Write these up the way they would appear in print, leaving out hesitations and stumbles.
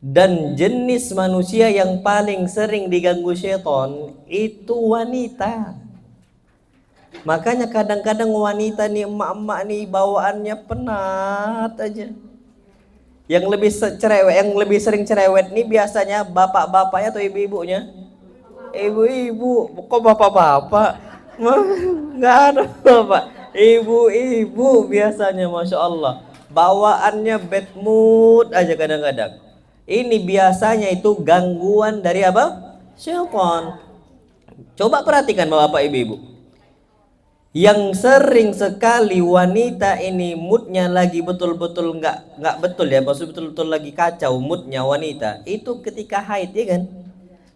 Dan jenis manusia yang paling sering diganggu syaitan itu wanita. Makanya kadang-kadang wanita nih, emak-emak nih bawaannya penat aja. Yang lebih sering cerewet nih biasanya bapak-bapaknya atau ibu-ibunya? Ibu-ibu. Kok bapak-bapak? Nggak ada bapak. Ibu-ibu biasanya, masya Allah. Bawaannya bad mood aja kadang-kadang. Ini biasanya itu gangguan dari apa? Syaitan. Coba perhatikan bapak ibu-ibu. Yang sering sekali wanita ini moodnya lagi betul-betul nggak betul ya, maksud betul-betul lagi kacau moodnya wanita itu ketika haid, ya kan?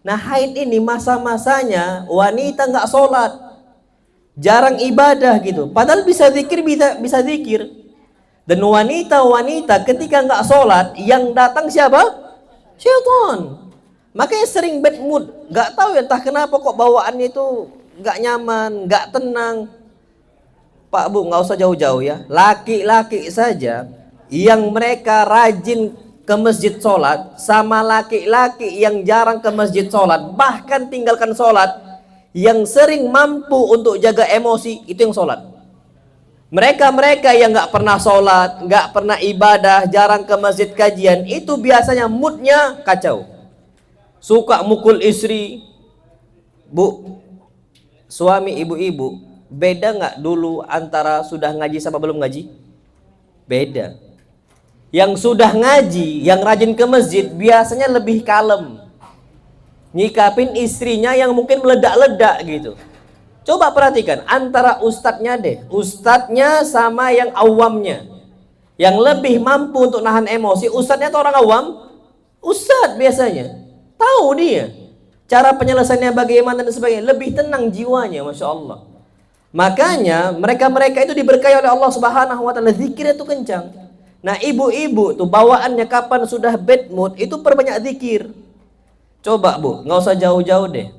Nah haid ini masa-masanya wanita nggak sholat, jarang ibadah gitu, padahal bisa zikir, bisa zikir. Dan wanita-wanita ketika nggak sholat yang datang siapa? Syaitan. Makanya sering bad mood, nggak tahu ya entah kenapa kok bawaannya itu nggak nyaman, nggak tenang. Pak Bu, nggak usah jauh-jauh ya. Laki-laki saja yang mereka rajin ke masjid sholat sama laki-laki yang jarang ke masjid sholat, bahkan tinggalkan sholat, yang sering mampu untuk jaga emosi itu yang sholat. Mereka-mereka yang nggak pernah sholat, nggak pernah ibadah, jarang ke masjid kajian, itu biasanya moodnya kacau. Suka mukul istri. Bu, suami ibu-ibu, beda nggak dulu antara sudah ngaji sama belum ngaji? Beda. Yang sudah ngaji, yang rajin ke masjid biasanya lebih kalem, nyikapin istrinya yang mungkin meledak-ledak gitu. Coba perhatikan antara ustadznya deh, ustadznya sama yang awamnya. Yang lebih mampu untuk nahan emosi ustadznya atau orang awam? Ustadz biasanya tahu dia cara penyelesaiannya bagaimana dan sebagainya, lebih tenang jiwanya, masya Allah. Makanya mereka-mereka itu diberkahi oleh Allah Subhanahu wa taala, zikirnya itu kencang. Nah, ibu-ibu tuh bawaannya kapan sudah bad mood itu perbanyak zikir. Coba Bu, nggak usah jauh-jauh deh.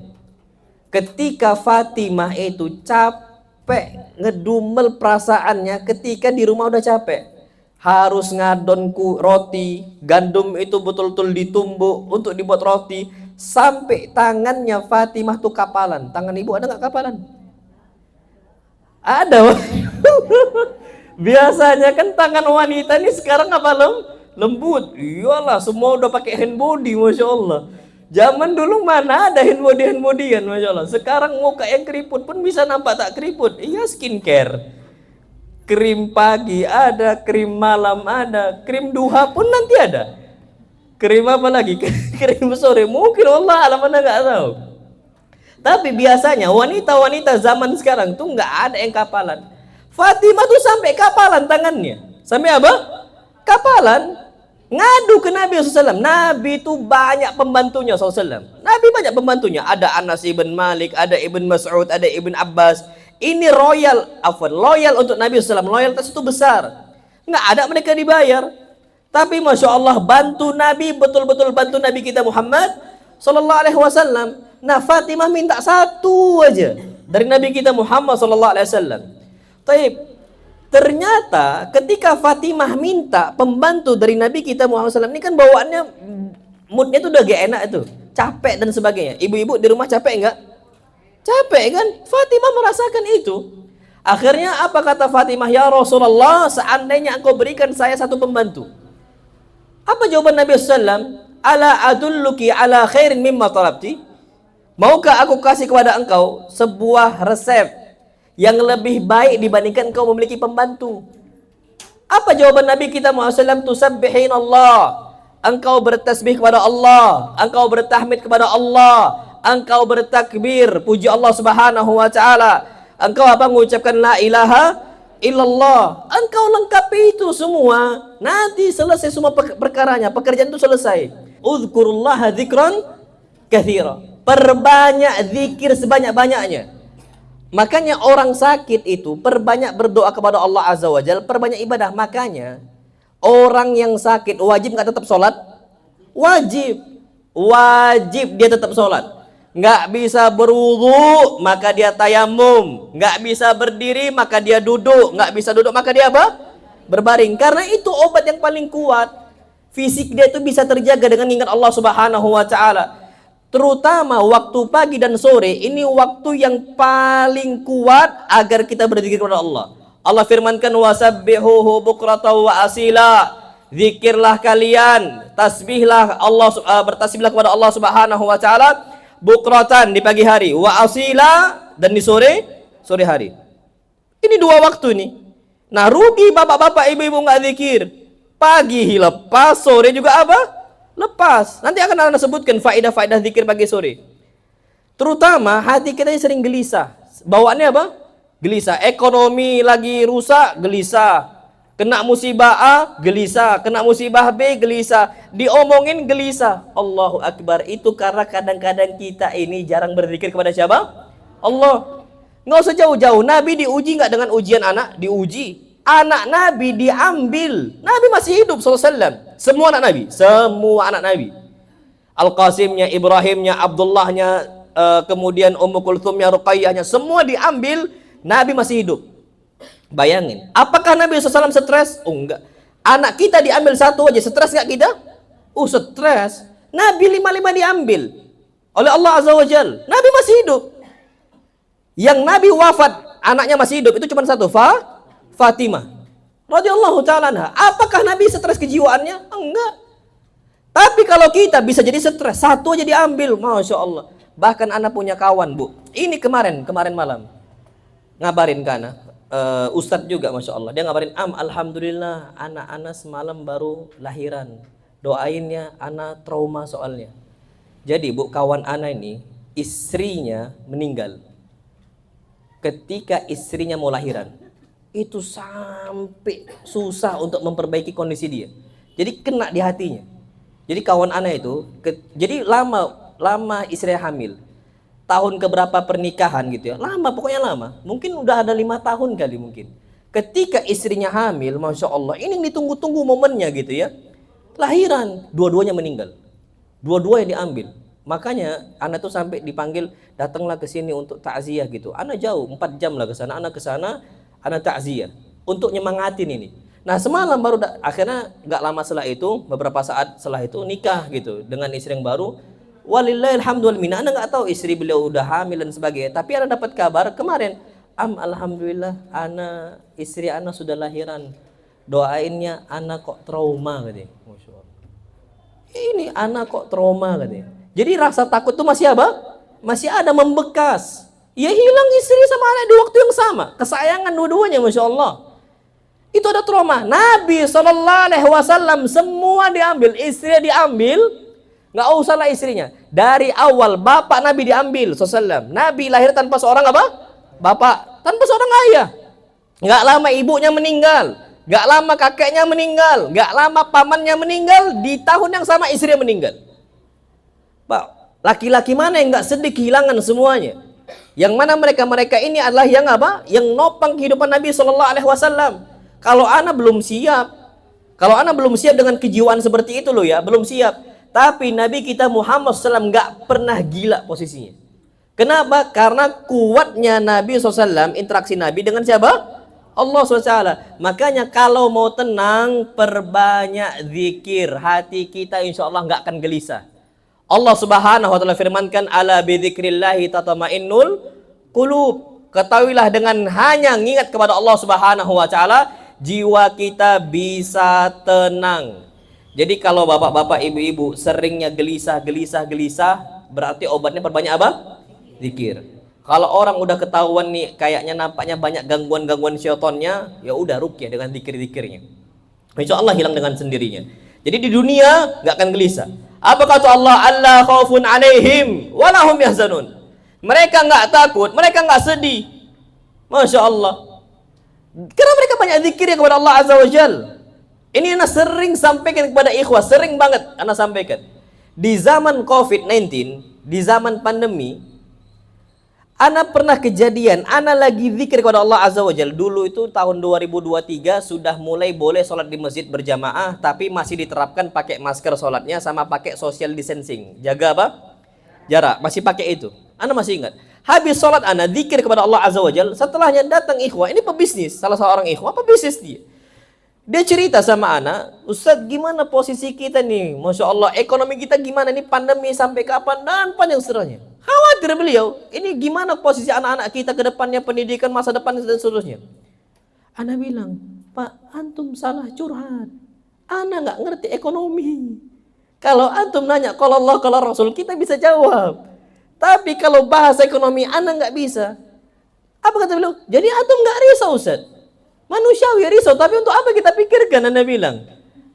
Ketika Fatimah itu capek, ngedumel perasaannya ketika di rumah udah capek. Harus ngadon roti, gandum itu betul-betul ditumbuk untuk dibuat roti, sampai tangannya Fatimah tuh kapalan. Tangan ibu ada nggak kapalan? Ada. Biasanya kan tangan wanita ini sekarang apa lembut. Iyalah, semua udah pakai hand body, masya Allah. Zaman dulu mana ada hand bodyan, masya Allah. Sekarang muka yang keriput pun bisa nampak tak keriput. Iya, skincare. Krim pagi ada, krim malam ada, krim duha pun nanti ada. Krim apa lagi? Krim sore mungkin, Allah alam, anda nggak tahu. Tapi biasanya wanita-wanita zaman sekarang tuh nggak ada yang kapalan. Fatimah tuh sampai kapalan tangannya. Sampai apa? Kapalan. Ngadu ke Nabi SAW. Nabi itu banyak pembantunya SAW. Nabi banyak pembantunya. Ada Anas ibn Malik, ada Ibn Mas'ud, ada Ibn Abbas. Ini loyal untuk Nabi SAW. Loyalitas itu besar. Nggak ada mereka dibayar. Tapi Masya Allah bantu Nabi, betul-betul bantu Nabi kita Muhammad Sallallahu Alaihi Wasallam. Nah, Fatimah minta satu aja dari Nabi kita Muhammad Sallallahu Alaihi Wasallam. Ternyata ketika Fatimah minta pembantu dari Nabi kita Muhammad SAW, ini kan bawaannya moodnya tuh udah gak enak tuh, capek dan sebagainya. Ibu-ibu di rumah capek nggak? Capek kan? Fatimah merasakan itu. Akhirnya apa kata Fatimah? Ya Rasulullah, seandainya engkau berikan saya satu pembantu. Apa jawaban Nabi SAW? Ala adulluki ala khairin mimma talabti. Maukah aku kasih kepada engkau sebuah resep yang lebih baik dibandingkan engkau memiliki pembantu? Apa jawaban Nabi kita Muhammad SAW? Tusabbihin Allah. Engkau bertasbih kepada Allah, engkau bertahmid kepada Allah, engkau bertakbir puji Allah Subhanahu wa taala, engkau apa? Mengucapkan la ilaha illallah. Engkau lengkapi itu semua. Nanti selesai semua perkaranya, pekerjaan itu selesai. Uzkurullaha dzikran katsira. Perbanyak zikir sebanyak-banyaknya. Makanya orang sakit itu perbanyak berdoa kepada Allah Azza wa Jalla, perbanyak ibadah. Makanya orang yang sakit wajib nggak tetap sholat? Wajib dia tetap sholat. Nggak bisa berwudu maka dia tayamum, nggak bisa berdiri maka dia duduk, nggak bisa duduk maka dia apa? Berbaring. Karena itu obat yang paling kuat. Fisik dia itu bisa terjaga dengan ingat Allah Subhanahu wa taala. Terutama waktu pagi dan sore, ini waktu yang paling kuat agar kita berzikir kepada Allah. Allah firmankan wasabbihuhu bukratan wa asila. Zikirlah kalian, tasbihlah Allah, bertasbihlah kepada Allah Subhanahu wa taala bukratan di pagi hari, wa asila dan di sore hari. Ini dua waktu nih. Nah, rugi bapak-bapak ibu-ibu nggak zikir. Pagi lepas, sore juga apa? Lepas. Nanti akan Anda sebutkan faedah-faedah zikir pagi sore. Terutama hati kita yang sering gelisah. Bawaannya apa? Gelisah. Ekonomi lagi rusak, gelisah. Kena musibah A, gelisah. Kena musibah B, gelisah. Diomongin gelisah. Allahu Akbar. Itu karena kadang-kadang kita ini jarang berzikir kepada siapa? Allah. Nggak usah jauh-jauh. Nabi diuji nggak dengan ujian anak? Diuji. Anak Nabi diambil. Nabi masih hidup SAW. Semua anak Nabi. Semua anak Nabi. Al-Qasimnya, Ibrahimnya, Abdullahnya, kemudian Ummu Kulthumnya, Ruqayyahnya. Semua diambil. Nabi masih hidup. Bayangin. Apakah Nabi SAW stres? Oh enggak. Anak kita diambil satu aja. Stres nggak kita? Stres. Nabi 5 diambil oleh Allah Azza wa Jal. Nabi masih hidup. Yang Nabi wafat, anaknya masih hidup. Itu cuma satu. Fatimah radhiyallahu ta'ala anha. Apakah Nabi stres kejiwaannya? Enggak. Tapi kalau kita bisa jadi stres, satu aja diambil, Masya Allah. Bahkan anak punya kawan, Bu. Ini kemarin malam ngabarin ke anak, Ustadz juga, Masya Allah. Dia ngabarin, alhamdulillah anak-anak semalam baru lahiran. Doainnya, anak trauma soalnya. Jadi Bu, kawan anak ini istrinya meninggal ketika istrinya mau lahiran. Itu sampai susah untuk memperbaiki kondisi dia. Jadi kena di hatinya. Jadi kawan anak itu, jadi lama istri hamil. Tahun keberapa pernikahan gitu ya. Lama, pokoknya lama. Mungkin udah ada 5 tahun kali mungkin. Ketika istrinya hamil, Masya Allah, ini yang ditunggu-tunggu momennya gitu ya. Lahiran, dua-duanya meninggal. Dua-dua yang diambil. Makanya anak tuh sampai dipanggil, datanglah ke sini untuk takziah gitu. Anak jauh, 4 jam lah ke sana. Anak ke sana, anak takziah untuk nyemangatin ini. Nah, semalam baru akhirnya nggak lama setelah itu, beberapa saat setelah itu nikah gitu dengan istri yang baru. Walillahilhamdulillah. Anak nggak tahu istri beliau udah hamil dan sebagainya. Tapi anak dapat kabar kemarin, alhamdulillah istri anak sudah lahiran. Doainnya anak kok trauma katanya. Masya Allah. Ini anak kok trauma katanya. Jadi rasa takut itu masih apa? Masih ada, membekas. Ya hilang istri sama anak di waktu yang sama. Kesayangan dua-duanya, Masya Allah. Itu ada trauma. Nabi SAW semua diambil. Istrinya diambil. Nggak usahlah istrinya. Dari awal bapak Nabi diambil SAW. Nabi lahir tanpa seorang apa? Bapak. Tanpa seorang ayah. Nggak lama ibunya meninggal. Nggak lama kakeknya meninggal. Nggak lama pamannya meninggal. Di tahun yang sama istrinya meninggal. Pak, laki-laki mana yang nggak sedih kehilangan semuanya? Yang mana mereka ini adalah yang apa? Yang nopang kehidupan Nabi SAW. Kalau anak belum siap, dengan kejiwaan seperti itu loh ya, belum siap. Tapi Nabi kita Muhammad SAW nggak pernah gila posisinya. Kenapa? Karena kuatnya Nabi SAW, interaksi Nabi dengan siapa? Allah SWT. Makanya kalau mau tenang, perbanyak zikir. Hati kita insya Allah nggak akan gelisah. Allah Subhanahu wa taala firmankan, ala bidzikrillahi tatmainnul qulub. Ketahuilah dengan hanya mengingat kepada Allah Subhanahu wa taala, jiwa kita bisa tenang. Jadi kalau bapak-bapak, ibu-ibu seringnya gelisah, berarti obatnya perbanyak apa? Zikir. Kalau orang udah ketahuan nih kayaknya nampaknya banyak gangguan-gangguan syaitannya, ya udah ruqyah dengan zikir-zikirnya. Insya Allah hilang dengan sendirinya. Jadi di dunia nggak akan gelisah. Apa kata Allah? Allah khaufun alaihim walahum yahzanun. Mereka nggak takut, mereka nggak sedih. Masya Allah. Karena mereka banyak zikir kepada Allah Azza wa Jal. Ini anak sering sampaikan kepada ikhwah, sering banget anak sampaikan. Di zaman COVID-19, di zaman pandemi, anak pernah kejadian, anak lagi zikir kepada Allah Azza wa Jal. Dulu itu tahun 2023 sudah mulai boleh sholat di masjid berjamaah, tapi masih diterapkan pakai masker sholatnya sama pakai social distancing. Jaga apa? Jarak. Masih pakai itu. Anak masih ingat. Habis sholat anak zikir kepada Allah Azza wa Jal. Setelahnya datang ikhwah. Ini pebisnis. Salah seorang ikhwah pebisnis dia. Dia cerita sama anak, Ustadz gimana posisi kita nih? Masya Allah, ekonomi kita gimana nih, pandemi sampai kapan, dan panjang seterusnya. Khawatir beliau, ini gimana posisi anak-anak kita ke depannya, pendidikan, masa depan, dan seterusnya. Anak bilang, Pak, antum salah curhat. Anak nggak ngerti ekonomi. Kalau antum nanya, kalau Allah, kalau Rasul, kita bisa jawab. Tapi kalau bahasa ekonomi, anak nggak bisa. Apa kata beliau? Jadi antum nggak risau, Ustadz. Manusiawi risau, tapi untuk apa kita pikirkan? Anda bilang,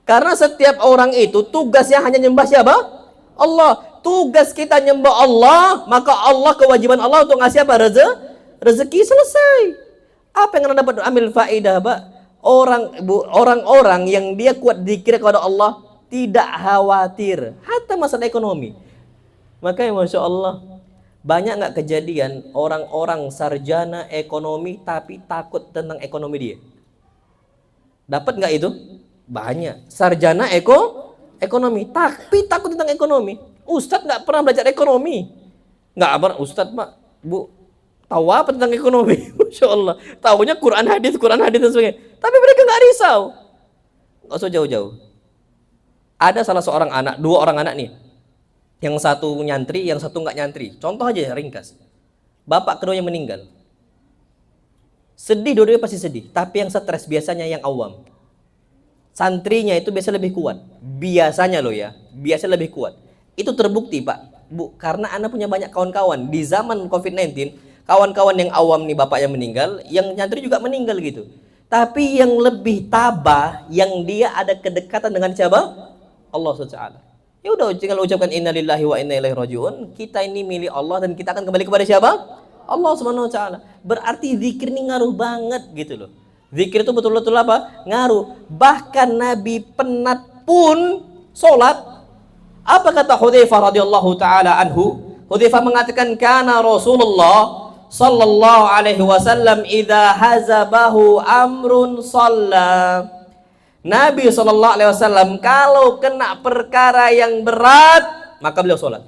karena setiap orang itu tugasnya hanya nyembah siapa? Allah. Tugas kita nyembah Allah, maka Allah, kewajiban Allah untuk ngasih apa? Rezeki, selesai. Apa yang Anda dapat ambil faedah, Pak? Orang-orang yang dia kuat zikir kepada Allah tidak khawatir hatta masalah ekonomi. Makanya Masya Allah, banyak nggak kejadian orang-orang sarjana ekonomi tapi takut tentang ekonomi dia? Dapat nggak itu? Banyak. Sarjana ekonomi tapi takut tentang ekonomi. Ustadz nggak pernah belajar ekonomi. Nggak pernah. Ustadz, Pak, Bu, tahu apa tentang ekonomi? Masya Allah. Tahunya Quran hadis dan sebagainya. Tapi mereka nggak risau. Nggak usah jauh-jauh. Ada salah seorang anak, dua orang anak nih. Yang satu nyantri, yang satu nggak nyantri. Contoh aja ringkas. Bapak keduanya meninggal. Sedih, dua-duanya pasti sedih. Tapi yang stres biasanya yang awam. Santrinya itu biasa lebih kuat. Biasanya loh ya, biasa lebih kuat. Itu terbukti Pak, Bu, karena Anda punya banyak kawan-kawan. Di zaman COVID-19, kawan-kawan yang awam nih bapak yang meninggal, yang nyantri juga meninggal gitu. Tapi yang lebih tabah, yang dia ada kedekatan dengan siapa? Allah SWT. Ya udah, tinggal ucapkan innalillahi wa inna ilaihi rajiun. Kita ini milik Allah dan kita akan kembali kepada siapa? Allah Subhanahu wa taala. Berarti zikir ini ngaruh banget gitu loh. Zikir itu betul-betul apa? Ngaruh. Bahkan Nabi penat pun salat. Apa kata Hudzaifah radhiyallahu taala anhu? Hudzaifah mengatakan kana Rasulullah sallallahu alaihi wasallam idza hazabahu amrun shalla. Nabi SAW kalau kena perkara yang berat, maka beliau sholat.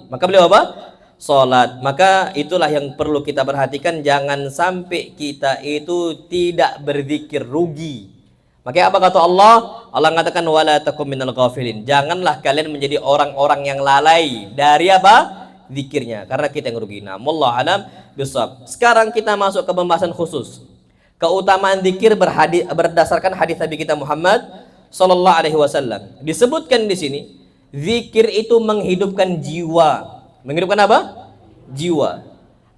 Maka beliau apa? Sholat. Maka itulah yang perlu kita perhatikan. Jangan sampai kita itu tidak berzikir, rugi. Makanya apa kata Allah? Allah mengatakan wala takum minal ghafilin. Janganlah kalian menjadi orang-orang yang lalai dari apa? Zikirnya. Karena kita yang rugi. Nah, wallahu alam bisawab. Sekarang kita masuk ke pembahasan khusus. Keutamaan zikir berdasarkan hadis Nabi kita Muhammad sallallahu alaihi wasallam. Disebutkan di sini, zikir itu menghidupkan jiwa. Menghidupkan apa? Jiwa.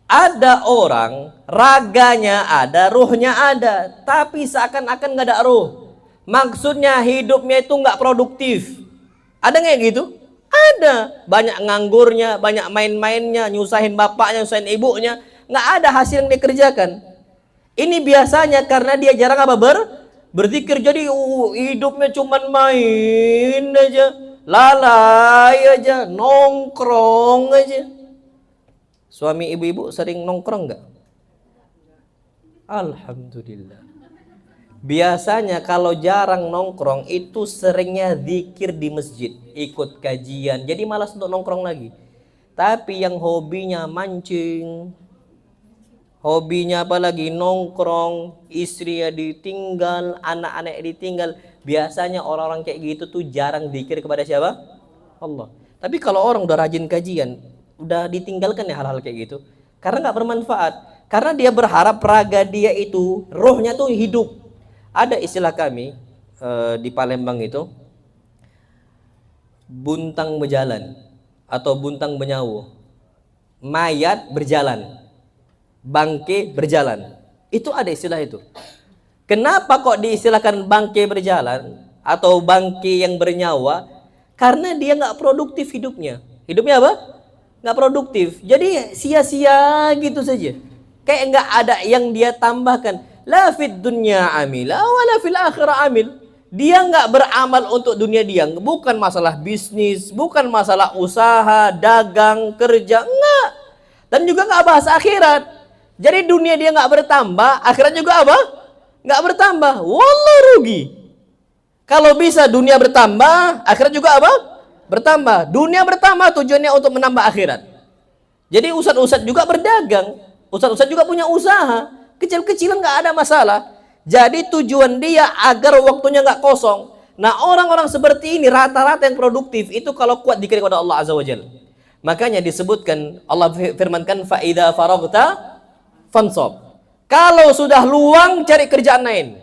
Ada orang raganya ada, ruhnya ada, tapi seakan-akan nggak ada ruh. Maksudnya hidupnya itu nggak produktif. Ada nggak gitu? Ada. Banyak nganggurnya, banyak main-mainnya, nyusahin bapaknya, nyusahin ibunya, nggak ada hasil yang dikerjakan. Ini biasanya karena dia jarang apa? Berzikir. Jadi hidupnya cuman main aja, lalai aja, nongkrong aja. Suami ibu-ibu sering nongkrong nggak? Alhamdulillah. Biasanya kalau jarang nongkrong itu seringnya zikir di masjid, ikut kajian. Jadi malas untuk nongkrong lagi. Tapi yang hobinya mancing, hobinya apalagi nongkrong, istrinya ditinggal, anak-anak ditinggal. Biasanya orang-orang kayak gitu tuh jarang zikir kepada siapa? Allah. Tapi kalau orang udah rajin kajian, udah ditinggalkan ya hal-hal kayak gitu. Karena nggak bermanfaat. Karena dia berharap raga dia itu, rohnya tuh hidup. Ada istilah kami di Palembang itu, buntang berjalan atau buntang benyawu. Mayat berjalan, bangke berjalan. Itu ada istilah itu. Kenapa kok diistilahkan bangke berjalan atau bangke yang bernyawa? Karena dia nggak produktif hidupnya. Hidupnya apa? Nggak produktif. Jadi sia-sia gitu saja. Kayak nggak ada yang dia tambahkan. La fid dunya amila wala fil akhirah amil. Dia nggak beramal untuk dunia dia. Bukan masalah bisnis, bukan masalah usaha, dagang, kerja, enggak. Dan juga nggak bahas akhirat. Jadi dunia dia nggak bertambah, akhirat juga apa? Nggak bertambah. Wallah rugi. Kalau bisa dunia bertambah, akhirat juga apa? Bertambah. Dunia bertambah tujuannya untuk menambah akhirat. Jadi ustadz-ustadz juga berdagang, ustadz-ustadz juga punya usaha, kecil-kecilan nggak ada masalah. Jadi tujuan dia agar waktunya nggak kosong. Nah, orang-orang seperti ini rata-rata yang produktif itu kalau kuat dikir kepada Allah Azza wa Jalla. Makanya disebutkan, Allah firmankan, fa idza faraghta fansab. Kalau sudah luang cari kerjaan lain.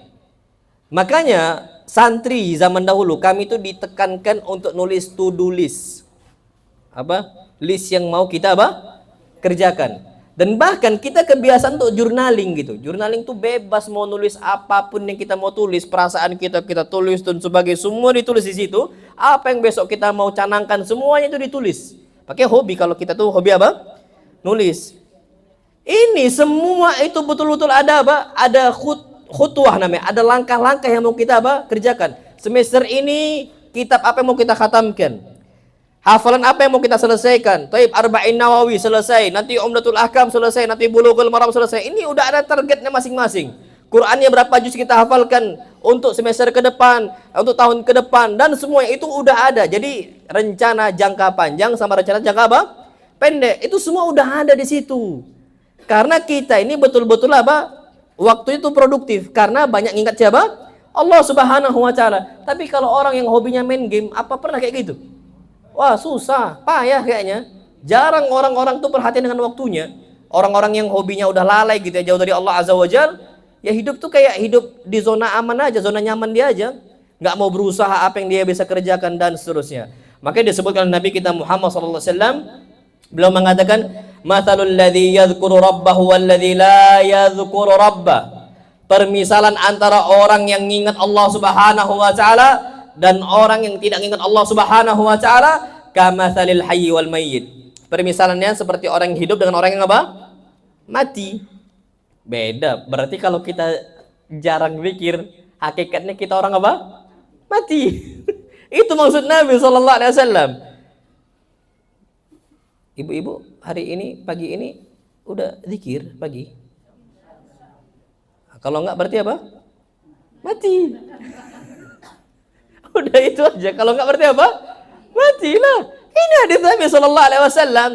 Makanya santri zaman dahulu kami itu ditekankan untuk nulis to-do list. Apa? List yang mau kita apa? Kerjakan. Dan bahkan kita kebiasaan untuk journaling gitu. Journaling tuh bebas mau nulis apapun yang kita mau tulis, perasaan kita tulis dan sebagainya, semua ditulis di situ. Apa yang besok kita mau canangkan semuanya itu ditulis. Pakai hobi, kalau kita tuh hobi apa? Nulis. Ini semua itu betul-betul ada apa? Ada khutwah namanya, ada langkah-langkah yang mau kita apa? Kerjakan. Semester ini kitab apa yang mau kita khatamkan? Hafalan apa yang mau kita selesaikan? Taib Arba'in Nawawi selesai, nanti Umdatul Ahkam selesai, nanti Bulughul Maram selesai. Ini udah ada targetnya masing-masing. Qur'annya berapa juz kita hafalkan untuk semester ke depan, untuk tahun ke depan, dan semua itu udah ada. Jadi rencana jangka panjang sama rencana jangka apa? Pendek. Itu semua udah ada di situ. Karena kita ini betul-betul apa? Waktu itu produktif karena banyak ingat siapa? Allah Subhanahu wa taala. Tapi kalau orang yang hobinya main game, apa pernah kayak gitu? Wah, susah, payah kayaknya. Jarang orang-orang tuh perhatian dengan waktunya. Orang-orang yang hobinya udah lalai gitu ya, jauh dari Allah Azza wa Jal, ya hidup tuh kayak hidup di zona aman aja, zona nyaman dia aja. Nggak mau berusaha apa yang dia bisa kerjakan dan seterusnya. Makanya disebutkan Nabi kita Muhammad SAW, beliau mengatakan, "Mathalul ladzi yadhkuru rabbahu walladzi la yadhkuru rabbah." Permisalan antara orang yang ingat Allah Subhanahu wa taala dan orang yang tidak ingat Allah Subhanahu wa taala, kamatsalil hayyi wal mayyit. Permisalannya seperti orang yang hidup dengan orang yang apa? Mati. Beda. Berarti kalau kita jarang zikir, hakikatnya kita orang apa? Mati. Itu maksud Nabi sallallahu alaihi wasallam. Ibu-ibu, hari ini pagi ini udah zikir pagi? Kalau enggak berarti apa? Mati. Udah itu aja. Kalau enggak berarti apa? Matilah. Ini hadis Nabi sallallahu alaihi wasallam.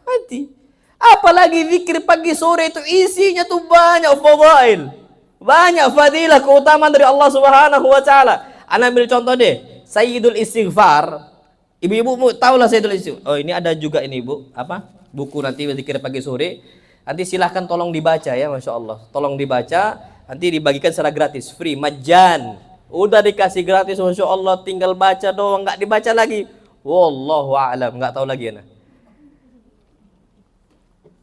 Mati. Apalagi zikir pagi sore itu isinya tuh banyak fadail. Banyak fadilah, keutamaan dari Allah Subhanahu wa taala. Ana ambil contoh deh. Sayyidul Istighfar. Ibu-ibu tahu lah Sayyidul Istighfar. Oh, ini ada juga ini, Bu. Apa? Buku nanti zikir pagi sore. Nanti silahkan tolong dibaca ya, Masya Allah. Tolong dibaca. Nanti dibagikan secara gratis, free, majjan. Udah dikasih gratis, Masya Allah, tinggal baca doang, nggak dibaca lagi. Wallahu a'lam, nggak tahu lagi Ana.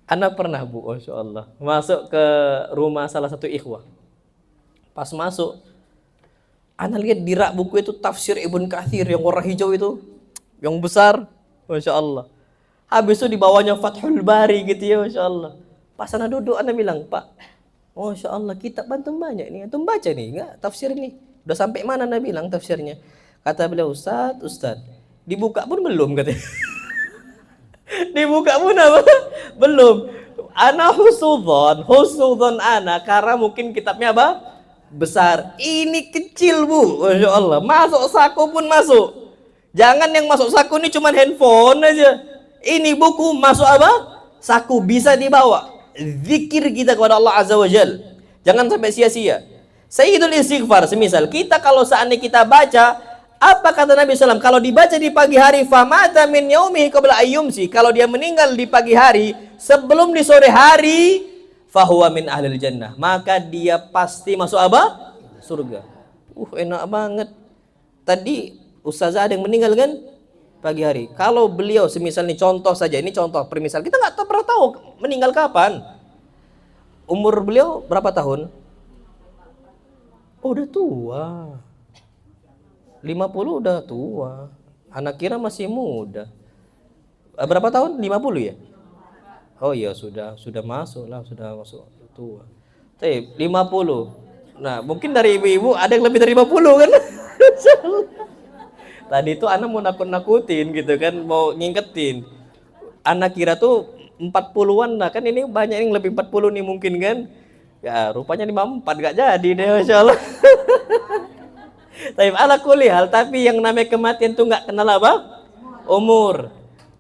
Ana pernah, Bu, Masya Allah, masuk ke rumah salah satu ikhwah. Pas masuk, Ana lihat di rak buku itu tafsir Ibn Katsir yang warna hijau itu, yang besar, Masya Allah. Habis itu di bawahnya Fathul Bari gitu ya, Masya Allah. Pas Ana duduk, Ana bilang, Pak, Masya Allah, kitab antum banyak nih, antum baca nih, nggak tafsir ini. Udah sampai mana Anda bilang tafsirnya? Kata beliau, Ustaz, dibuka pun belum katanya. Dibuka pun apa? Belum. Ana husudon ana, karena mungkin kitabnya apa? Besar. Ini kecil, Bu. Masya Allah. Masuk saku pun masuk. Jangan yang masuk saku ini cuma handphone aja. Ini buku masuk apa? Saku, bisa dibawa. Zikir kita kepada Allah Azza wa Jal. Jangan sampai sia-sia. Sayyidul Istighfar, semisal kita kalau seandainya kita baca, apa kata Nabi SAW? Kalau dibaca di pagi hari, famata min yaumihi qabla ayyumsi. Kalau dia meninggal di pagi hari, sebelum di sore hari, fahuwa min ahlil jannah. Maka dia pasti masuk apa? Surga. Enak banget. Tadi ustazah ada yang meninggal kan? Pagi hari. Kalau beliau semisal ini contoh saja, ini contoh permisal. Kita nggak pernah tahu meninggal kapan. Umur beliau berapa tahun? Oh, udah tua. 50 udah tua. Anak kira masih muda. Berapa tahun? 50 ya? Oh iya, sudah masuk lah, sudah masuk tua. Tapi 50. Nah, mungkin dari ibu-ibu ada yang lebih dari 50 kan? Tadi itu anak mau nakut-nakutin gitu kan, mau ngingetin. Anak kira tuh 40-an lah kan, ini banyak yang lebih 40 nih mungkin kan. Ya rupanya 54 gak jadi deh, Masya Allah. Tapi ala kulli hal, tapi yang namanya kematian tuh gak kenal apa? Umur.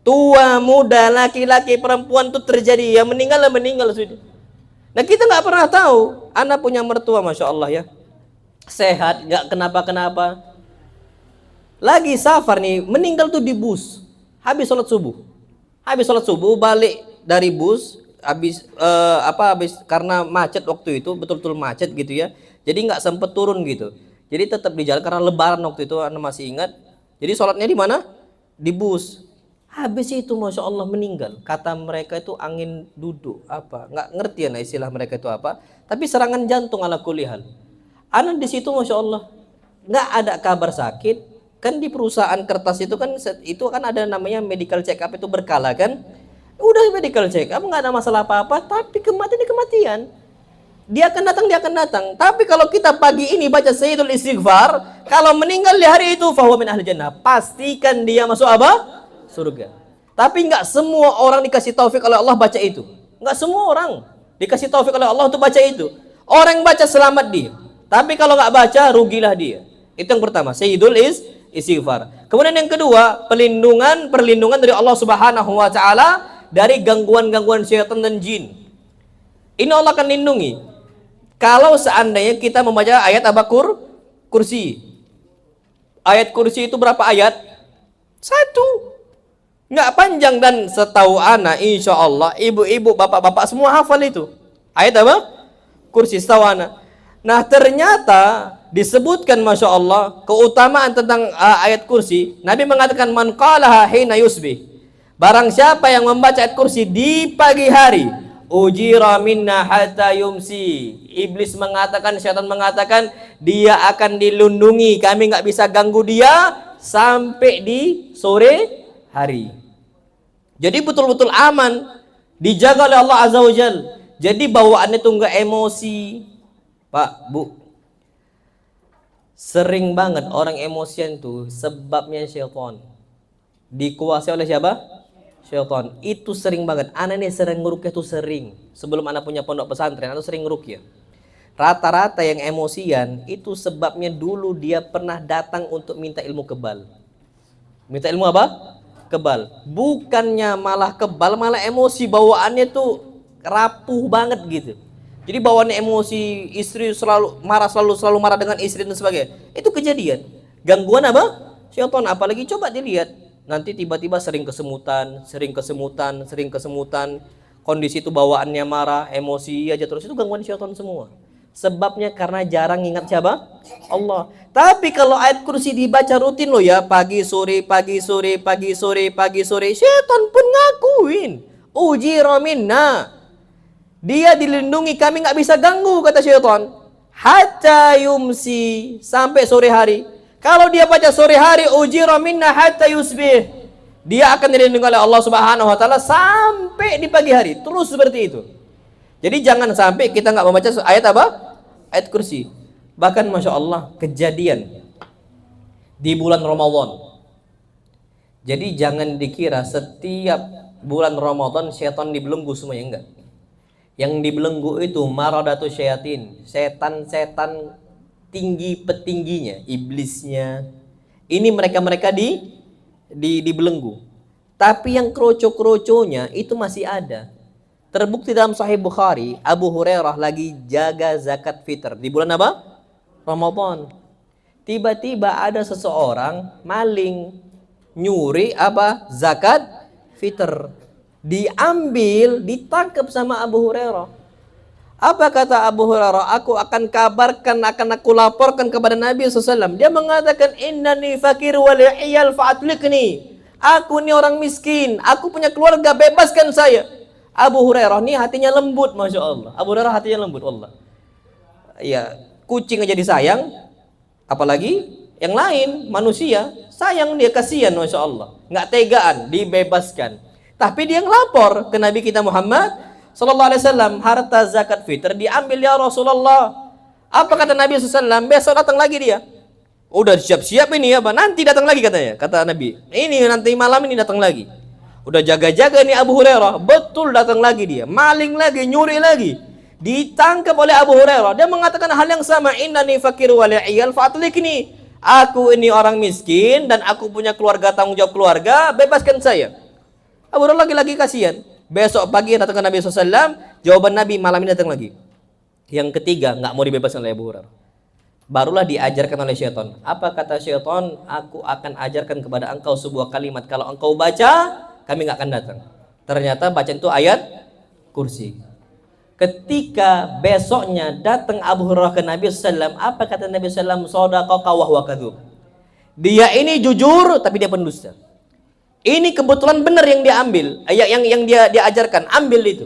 Tua, muda, laki-laki, perempuan tuh terjadi. Yang meninggal lah meninggal sudah. Dan kita nggak pernah tahu. Anak punya mertua, masya Allah ya, sehat, nggak kenapa-kenapa. Lagi safar nih, meninggal tuh di bus. Habis sholat subuh. Habis sholat subuh balik dari bus, habis karena macet waktu itu, betul-betul macet gitu ya. Jadi nggak sempet turun gitu. Jadi tetap di jalan karena lebaran waktu itu, Anda masih ingat. Jadi sholatnya di mana? Di bus. Habis itu masya Allah meninggal. Kata mereka itu angin duduk apa? Nggak ngerti ya istilah mereka itu apa. Tapi serangan jantung ala kulli hal. Anak di situ masya Allah nggak ada kabar sakit. Kan di perusahaan kertas itu kan ada namanya medical check up itu berkala kan. Udah medical check up nggak ada masalah apa-apa. Tapi kematian. Dia akan datang. Tapi kalau kita pagi ini baca Sayyidul Istighfar, kalau meninggal di hari itu fahuwa min ahli jannah. Pastikan dia masuk apa? Surga. Tapi nggak semua orang dikasih taufik oleh Allah baca itu. Nggak semua orang dikasih taufik oleh Allah untuk baca itu. Orang yang baca selamat dia. Tapi kalau nggak baca rugilah dia. Itu yang pertama, Sayyidul Istighfar. Kemudian yang kedua, perlindungan dari Allah Subhanahu wa taala dari gangguan-gangguan syaitan dan jin. Ini Allah akan lindungi. Kalau seandainya kita membaca ayat kursi. Ayat kursi itu berapa ayat? 1. Nggak panjang, dan setahu anak insya Allah ibu-ibu bapak-bapak semua hafal itu. Ayat apa? Kursi, setahu anak. Nah ternyata disebutkan masya Allah keutamaan tentang ayat kursi. Nabi mengatakan man qalaha hina yusbih. Barang siapa yang membaca ayat kursi di pagi hari, ujira minna hatta yumsi. Iblis mengatakan, syaitan mengatakan, dia akan dilindungi, kami nggak bisa ganggu dia sampai di sore hari. Jadi betul-betul aman, dijaga oleh Allah Azza wa Jal. Jadi bawaannya tuh nggak emosi. Pak, Bu, sering banget orang emosian tuh sebabnya syaitan. Dikuasai oleh siapa? Syaitan. Itu sering banget. Anak ini sering ngerukyah tuh sering. Sebelum anak punya pondok pesantren, anak sering ngerukyah. Rata-rata yang emosian itu sebabnya dulu dia pernah datang untuk minta ilmu kebal. Minta ilmu apa? Kebal. Bukannya malah kebal, malah emosi, bawaannya tuh rapuh banget gitu. Jadi bawaannya emosi, istri selalu marah dengan istri dan sebagainya. Itu kejadian. Gangguan apa? Syaitan. Apalagi coba dilihat. Nanti tiba-tiba sering kesemutan. Kondisi itu bawaannya marah, emosi aja terus. Itu gangguan syaitan semua. Sebabnya karena jarang ingat siapa? Allah. Tapi kalau ayat kursi dibaca rutin loh ya, pagi sore, syaitan pun ngakuin. Ujira minna. Dia dilindungi, kami nggak bisa ganggu, kata syaitan. Hatta yumsi, sampai sore hari. Kalau dia baca sore hari, ujira minna hatta yusbih, dia akan dilindungi oleh Allah Subhanahu wa taala sampai di pagi hari. Terus seperti itu. Jadi jangan sampai kita nggak membaca ayat apa? Ayat kursi. Bahkan masya Allah kejadian di bulan Ramadan. Jadi jangan dikira setiap bulan Ramadan syaitan dibelenggu semuanya, enggak. Yang dibelenggu itu maradatu syayatin, setan-setan tinggi petingginya, iblisnya. Ini mereka dibelenggu. Tapi yang kroco-kroconya itu masih ada. Terbukti dalam Sahih Bukhari, Abu Hurairah lagi jaga zakat fitr di bulan apa? Ramadan. Tiba-tiba ada seseorang maling nyuri apa? Zakat fitr. Diambil, ditangkap sama Abu Hurairah. Apa kata Abu Hurairah? Aku akan kabarkan, akan aku laporkan kepada Nabi SAW. Dia mengatakan, innani fakir wal iyal fa'atliqni. Aku ini orang miskin, aku punya keluarga, bebaskan saya. Abu Hurairah ini hatinya lembut, masya Allah. Abu Hurairah hatinya lembut, Allah. Ya, kucing aja disayang, apalagi yang lain manusia sayang dia, kasihan, masya Allah. Nggak tegaan, dibebaskan. Tapi dia ngelapor ke Nabi kita Muhammad sallallahu alaihi wasallam, harta zakat fitr diambil ya Rasulullah. Apa kata Nabi SAW? Besok datang lagi dia. Udah siap-siap ini ya, nanti datang lagi katanya. Kata Nabi, ini nanti malam ini datang lagi. Udah jaga-jaga nih Abu Hurairah, betul datang lagi dia, maling lagi, nyuri lagi. Ditangkap oleh Abu Hurairah. Dia mengatakan hal yang sama, innani fakir wal iyal fa'atliqni. Aku ini orang miskin dan aku punya keluarga, tanggung jawab keluarga, bebaskan saya. Abu Hurairah lagi-lagi kasihan. Besok pagi datang ke Nabi SAW, jawaban Nabi malam ini datang lagi. Yang ketiga, nggak mau dibebaskan oleh Abu Hurairah. Barulah diajarkan oleh syaitan. Apa kata syaitan? Aku akan ajarkan kepada engkau sebuah kalimat. Kalau engkau baca, kami nggak akan datang. Ternyata bacaan itu ayat kursi. Ketika besoknya datang Abu Hurairah ke Nabi SAW, apa kata Nabi SAW? Shadaqaka wa huwa kadzub. Dia ini jujur, tapi dia pendusta. Ini kebetulan benar yang dia ambil, yang dia ajarkan, ambil itu.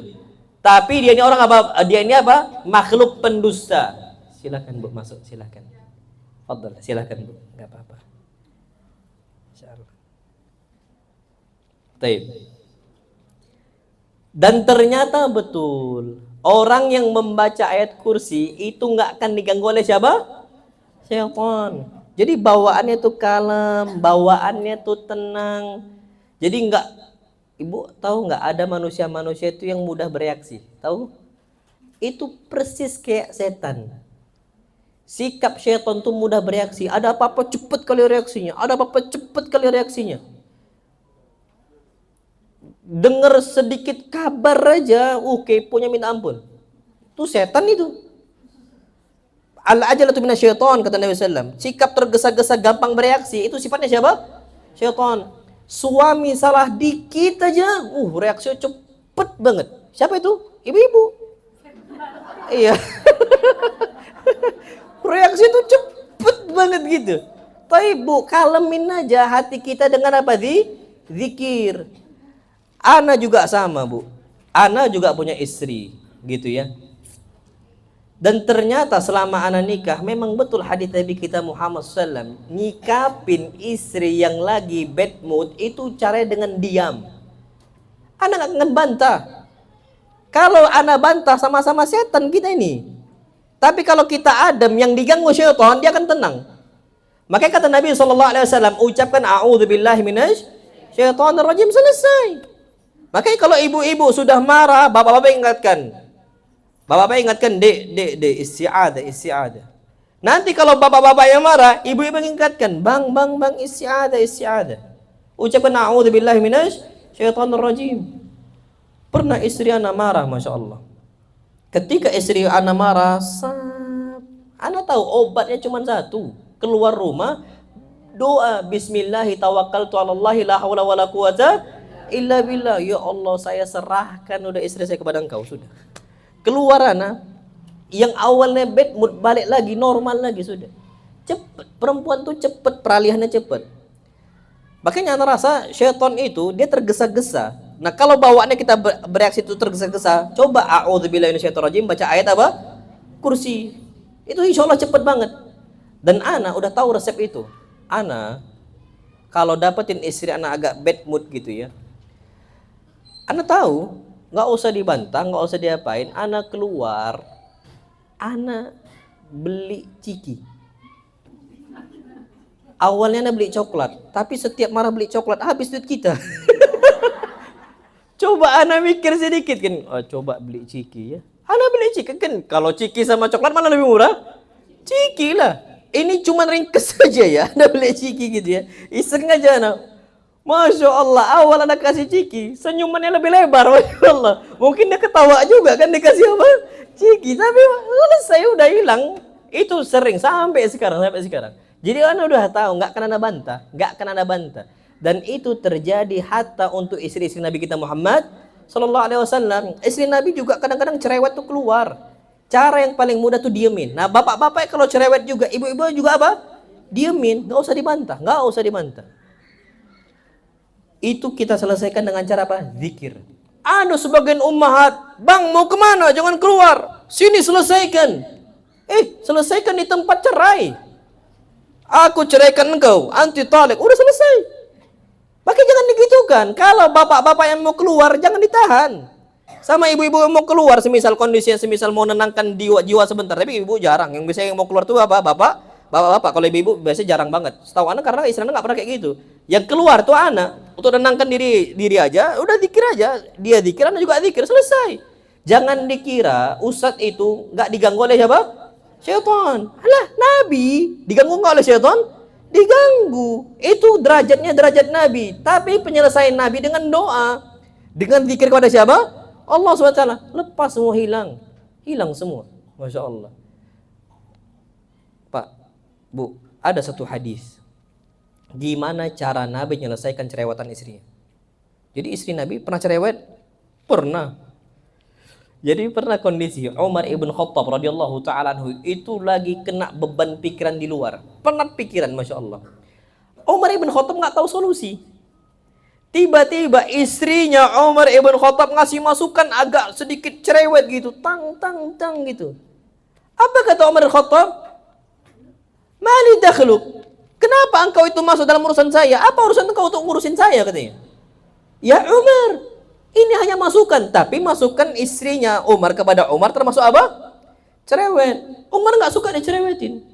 Tapi dia ini orang apa? Dia ini apa? Makhluk pendusta. Silakan Bu masuk, silakan. Fadhal, silakan Bu, enggak apa-apa. Insyaallah. Baik. Dan ternyata betul, orang yang membaca ayat kursi itu enggak akan diganggu oleh siapa? Syaitan. Jadi bawaannya tuh kalem, bawaannya tuh tenang. Jadi enggak, Ibu tahu nggak ada manusia-manusia itu yang mudah bereaksi? Tahu? Itu persis kayak setan. Sikap setan tuh mudah bereaksi. Ada apa-apa cepet kali reaksinya. Ada apa-apa cepet kali reaksinya. Dengar sedikit kabar aja, keponya minta ampun. Itu setan itu. Al-ajalatu minasyaiton kata Nabi SAW. Sikap tergesa-gesa gampang bereaksi itu sifatnya siapa? Syaitan. Suami salah dikit aja, reaksinya cepet banget. Siapa itu? Ibu-ibu. Iya. Reaksi itu cepet banget gitu. Tapi Bu, kalemin aja hati kita dengan apa? Zikir. Ana juga sama Bu. Ana juga punya istri, gitu ya. Dan ternyata selama ana nikah, memang betul hadis Nabi kita Muhammad SAW, nyikapin istri yang lagi bad mood itu caranya dengan diam. Ana nggak akan bantah. Kalau ana bantah sama-sama setan kita ini. Tapi kalau kita adem yang diganggu syaitan, dia akan tenang. Makanya kata Nabi SAW, ucapkan a'udzubillahi minasyaitonir rajim, selesai. Makanya kalau ibu-ibu sudah marah, bapak-bapak ingatkan. Bapak-bapak ingatkan, dek, isti'adah. Nanti kalau bapak-bapak yang marah, ibu-ibu ingatkan, bang, isti'adah. Ucapkan a'udzubillahi minasyaitonir rajim. Pernah istri ana marah, Masya Allah. Ketika istri ana marah, ana tahu obatnya cuma satu. Keluar rumah, doa, bismillahi tawakkaltu 'alallahi la haula wala quwata illa billah. Ya Allah, saya serahkan udah istri saya kepada Engkau, sudah. Keluar anak yang awalnya bad mood balik lagi normal lagi, sudah. Cepet, perempuan tuh cepet, peralihannya cepet. Makanya anak rasa syaitan itu dia tergesa-gesa. Nah kalau bawaannya kita bereaksi itu tergesa-gesa, coba a'udzubillahi minasyaitonirrajim, baca ayat apa? Kursi. Itu insya Allah cepet banget. Dan anak udah tahu resep itu. Anak kalau dapetin istri anak agak bad mood gitu ya, anak tahu. Nggak usah dibantah, nggak usah diapain. Anak keluar, anak beli ciki. Awalnya anak beli coklat, tapi setiap marah beli coklat habis duit kita. Coba anak mikir sedikit kan, coba beli ciki ya. Anak beli ciki kan, kalau ciki sama coklat mana lebih murah? Ciki lah. Ini cuma ringkes saja ya, anak beli ciki gitu ya. Iseng aja anak. Masya Allah, awal anak kasih ciki, senyumannya lebih lebar, Masya Allah. Mungkin dia ketawa juga kan dikasih apa? Ciki, tapi selesai udah hilang. Itu sering sampai sekarang. Jadi anak udah tahu, nggak akan ada bantah. Dan itu terjadi hatta untuk istri-istri Nabi kita Muhammad Sallallahu Alaihi Wasallam. Istri Nabi juga kadang-kadang cerewet tuh keluar. Cara yang paling mudah tuh diemin. Nah bapak-bapak kalau cerewet juga, ibu-ibu juga apa? Diemin, nggak usah dibantah. Itu kita selesaikan dengan cara apa? Zikir. Ada sebagian ummahat, bang mau kemana? Jangan keluar. Sini selesaikan. Selesaikan di tempat cerai. Aku ceraikan engkau, anti talik. Udah selesai. Makanya jangan digitukan. Kalau bapak-bapak yang mau keluar, jangan ditahan. Sama ibu-ibu yang mau keluar, semisal kondisinya, semisal mau nenangkan jiwa sebentar. Tapi ibu jarang. Yang biasanya yang mau keluar tuh apa? Bapak-bapak. Kalau ibu biasanya jarang banget. Setahu anak karena istri anak nggak pernah kayak gitu. Yang keluar tuh anak untuk nenangkan diri aja, udah zikir aja. Dia zikir, anak juga zikir, selesai. Jangan dikira ustadz itu nggak diganggu oleh siapa? Syaitan. Alah, Nabi diganggu nggak oleh syaitan? Diganggu. Itu derajatnya derajat Nabi. Tapi penyelesaian Nabi dengan doa. Dengan zikir kepada siapa? Allah SWT. Lepas semua hilang. Hilang semua. Masya Allah. Pak, Bu, ada satu hadis. Gimana cara Nabi menyelesaikan cerewatan istrinya? Jadi istri Nabi pernah cerewet? Pernah. Jadi pernah kondisi Umar ibn Khattab radhiyallahu ta'ala anhu itu lagi kena beban pikiran di luar. Penat pikiran, Masya Allah. Umar ibn Khattab nggak tahu solusi. Tiba-tiba istrinya Umar ibn Khattab ngasih masukan agak sedikit cerewet gitu. Tang gitu. Apa kata Umar ibn Khattab? Mali dakhluk. Kenapa engkau itu masuk dalam urusan saya? Apa urusan engkau untuk ngurusin saya, katanya? Ya Umar, ini hanya masukan. Tapi masukan istrinya Umar kepada Umar termasuk apa? Cerewet. Umar nggak suka dicerewetin.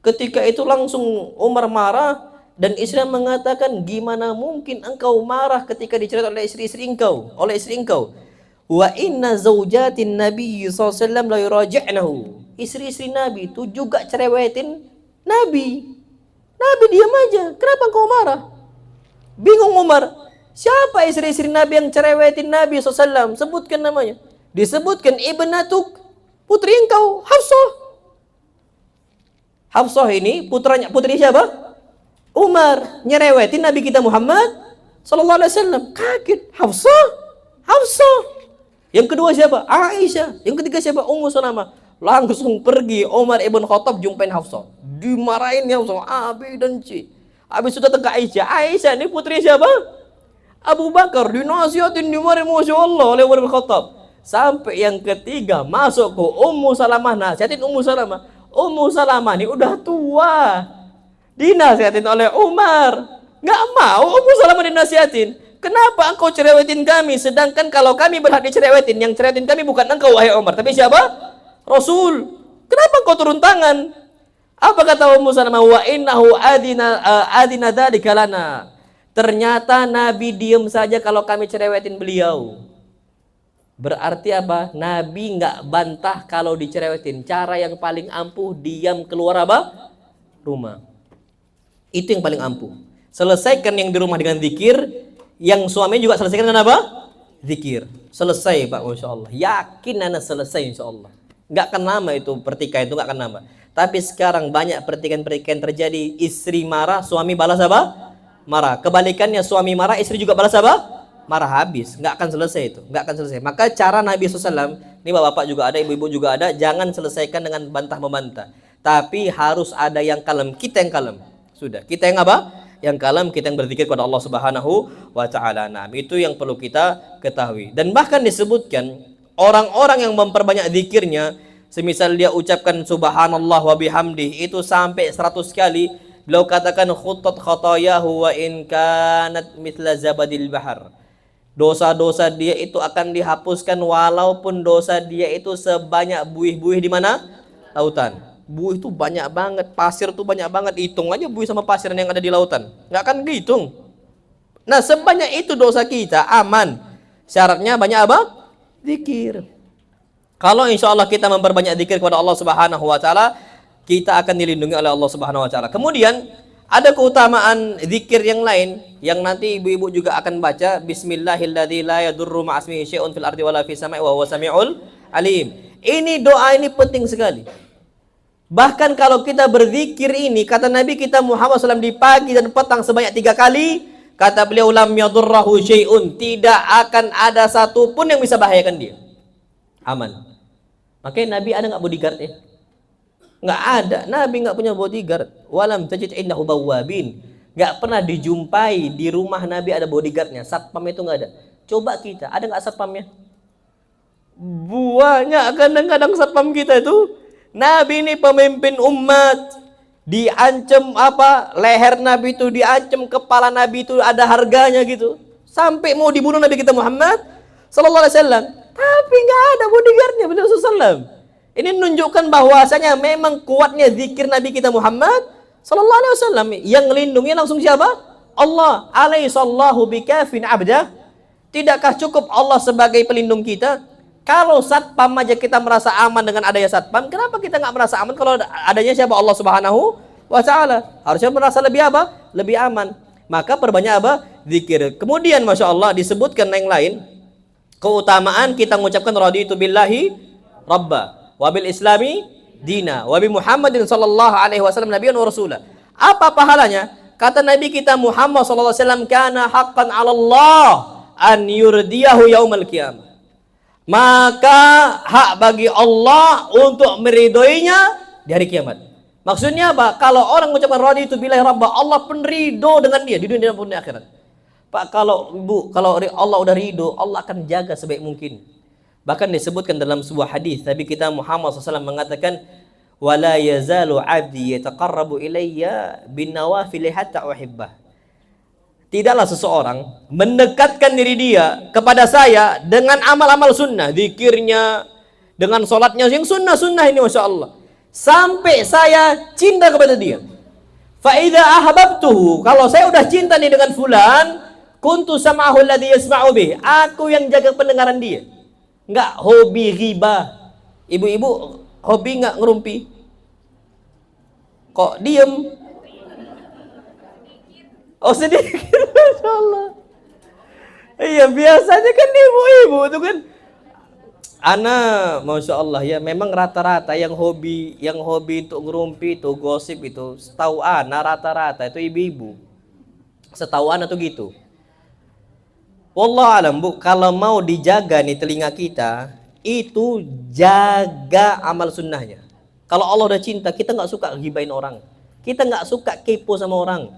Ketika itu langsung Umar marah. Dan istrinya mengatakan, gimana mungkin engkau marah ketika dicerewet oleh istri-istri engkau? Oleh istri engkau. Wa inna zaujatin Nabi SAW la yuraji'nahu. Istri-istri Nabi itu juga cerewetin Nabi. Nabi diam aja. Kenapa engkau marah? Bingung Umar. Siapa istri-istri Nabi yang cerewetin Nabi SAW? Sebutkan namanya. Disebutkan ibnatuk, putri engkau, Hafsah. Hafsah ini putri siapa? Umar. Nyerewetin Nabi kita Muhammad sallallahu alaihi wasallam. Kaget. Hafsah. Yang kedua siapa? Aisyah. Yang ketiga siapa? Ummu Salamah. Langsung pergi Umar ibn Khattab jumpain Hafsah. Dimarahin Hafsah A, B dan C. Habis itu datang ke Aisyah. Aisyah ini putri siapa? Abu Bakar. Dinasihatin, dimarahin, Masya Allah, oleh Umar ibn Khattab. Sampai yang ketiga masuk ke Ummu Salamah. Nasihatin Ummu Salamah. Ummu Salamah ini udah tua. Dinasihatin oleh Umar. Nggak mau Ummu Salamah dinasihatin. Kenapa engkau cerewetin kami? Sedangkan kalau kami berhak dicerewetin, yang cerewetin kami bukan engkau, wahai Umar, tapi siapa? Rasul. Kenapa engkau turun tangan? Apa kata Ummu Salamah? Wa innahu adina dzalika lana. Ternyata Nabi diam saja kalau kami cerewetin beliau. Berarti apa? Nabi nggak bantah kalau dicerewetin. Cara yang paling ampuh, diam keluar apa? Rumah. Itu yang paling ampuh. Selesaikan yang di rumah dengan zikir, yang suami juga selesaikan dengan apa? Zikir. Selesai, Pak, Masya Allah. Yakin anak selesai, Insya Allah. Nggak akan lama itu pertikaian, itu nggak akan lama. Tapi sekarang banyak pertikaian terjadi. Istri marah, suami balas apa? Marah. Kebalikannya, suami marah, istri juga balas apa? Marah. Habis. Nggak akan selesai itu. Nggak akan selesai. Maka cara Nabi SAW, ini bapak-bapak juga ada, ibu-ibu juga ada, jangan selesaikan dengan bantah-membantah. Tapi harus ada yang kalem. Kita yang kalem. Sudah, kita yang apa? Yang kalem, kita yang berzikir kepada Allah Subhanahu wa ta'ala. Nah, itu yang perlu kita ketahui. Dan bahkan disebutkan orang-orang yang memperbanyak zikirnya, semisal dia ucapkan subhanallah wa bihamdih itu sampai 100 kali, beliau katakan khuttat khatayahu wa in kanat mithla zabadil bahar. Dosa-dosa dia itu akan dihapuskan walaupun dosa dia itu sebanyak buih-buih di mana? Lautan. Buih itu banyak banget, pasir itu banyak banget. Hitung aja buih sama pasir yang ada di lautan, nggak akan dihitung. Nah, sebanyak itu dosa kita aman. Syaratnya banyak apa? Zikir. Kalau insya Allah kita memperbanyak zikir kepada Allah Subhanahu wa ta'ala, kita akan dilindungi oleh Allah Subhanahu wa ta'ala. Kemudian ada keutamaan zikir yang lain yang nanti ibu-ibu juga akan baca. Bismillahilladzi la yadurru ma'asmihi syai'un fil ardi wala fis sama'i wa huwas samiul alim. Ini doa ini penting sekali. Bahkan kalau kita berzikir ini, kata Nabi kita Muhammad SAW di pagi dan petang sebanyak 3 kali, kata beliau lam yadurrahu syai'un, tidak akan ada satu pun yang bisa bahayakan dia. Aman. Makanya Nabi ada nggak bodyguard ya? Nggak ada. Nabi nggak punya bodyguard. Walam tajid indahu bawwabin. Nggak pernah dijumpai di rumah Nabi ada bodyguardnya. Satpam itu nggak ada. Coba kita, ada nggak satpamnya? Banyak kadang-kadang satpam kita itu. Nabi ini pemimpin umat, diancam apa? Leher Nabi itu diancam, kepala Nabi itu ada harganya gitu. Sampai mau dibunuh Nabi kita Muhammad sallallahu alaihi wasallam. Tapi nggak ada bodyguardnya beliau sallallahu. Ini menunjukkan bahwasanya memang kuatnya zikir Nabi kita Muhammad sallallahu alaihi wasallam. Yang melindungi langsung siapa? Allah. Alaihissallahu bikafin abdah. Tidakkah cukup Allah sebagai pelindung kita? Kalau satpam aja kita merasa aman dengan adanya satpam, kenapa kita nggak merasa aman kalau adanya siapa? Allah Subhanahu wa ta'ala. Harusnya merasa lebih apa? Lebih aman. Maka perbanyak apa? Zikir. Kemudian Masya Allah disebutkan yang lain, Keutamaan kita mengucapkan raditu billahi rabba wa bil islami dina wa bi Muhammadin sallallahu alaihi wasallam nabiyyan wa rasula. Apa pahalanya? Kata Nabi kita Muhammad sallallahu alaihi wasallam, kana haqqan 'ala Allah an yurdiyahu yaumal qiyamah. Maka hak bagi Allah untuk meridhoinya di hari kiamat. Maksudnya apa? Kalau orang mengucapkan raditu billahi rabba, Allah pun ridho dengan dia di dunia dan di akhirat. Pak, kalau Allah udah ridho, Allah akan jaga sebaik mungkin. Bahkan disebutkan dalam sebuah hadis Nabi kita Muhammad SAW mengatakan, wala yazalu abdi yataqarrabu ilayya bin nawafil hatta uhibbah. Tidaklah seseorang mendekatkan diri dia kepada saya dengan amal-amal sunnah, zikirnya, dengan sholatnya yang sunnah-sunnah ini, masya Allah, sampai saya cinta kepada dia. Fa idza ahbabtuhu, kalau saya udah cinta nih dengan fulan, kuntu sam'ahu alladhi yasma'u bih, aku yang jaga pendengaran dia. Enggak hobi ghibah. Ibu-ibu hobi enggak ngerumpi? Kok diem? Oh, sedikit. Masya Allah. Iya, biasanya kan ibu-ibu itu kan. Masya Allah ya, memang rata-rata yang hobi untuk ngerumpi itu, gosip itu, setahu rata-rata itu ibu-ibu. Setahu tuh gitu. Wallahu alam, Bu, kalau mau dijaga nih telinga kita, itu jaga amal sunnahnya. Kalau Allah udah cinta, kita nggak suka gibain orang, kita nggak suka kepo sama orang.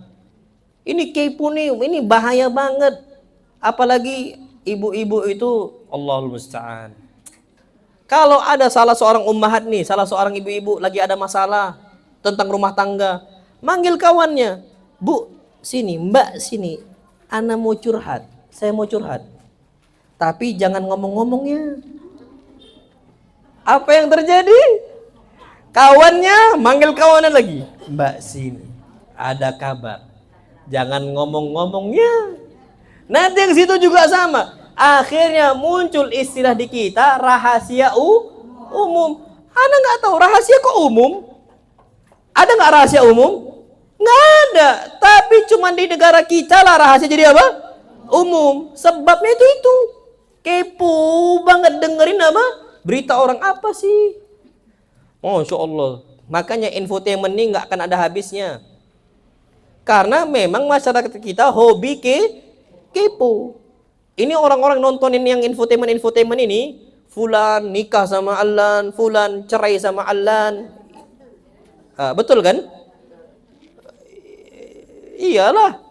Ini kepo nih, ini bahaya banget. Apalagi ibu-ibu itu, Allahul musta'an. Kalau ada salah seorang ummahat nih, salah seorang ibu-ibu lagi ada masalah tentang rumah tangga, manggil kawannya, Bu, sini, Mbak, sini, ana mau curhat. Saya mau curhat, tapi jangan ngomong-ngomongnya. Apa yang terjadi? Kawannya manggil kawannya lagi, Mbak sini, ada kabar. Jangan ngomong-ngomongnya. Nanti yang situ juga sama. Akhirnya muncul istilah di kita, rahasia umum. Anda nggak tahu rahasia kok umum? Ada nggak rahasia umum? Nggak ada. Tapi cuma di negara kita lah rahasia jadi apa? Umum. Sebabnya itu kepo banget dengerin apa berita orang apa sih. Masya Allah. Makanya infotainment ini nggak akan ada habisnya, karena memang masyarakat kita hobi kepo. Ini orang-orang nontonin yang infotainment ini, fulan nikah sama Allan, fulan cerai sama Allan. Betul kan? Iyalah.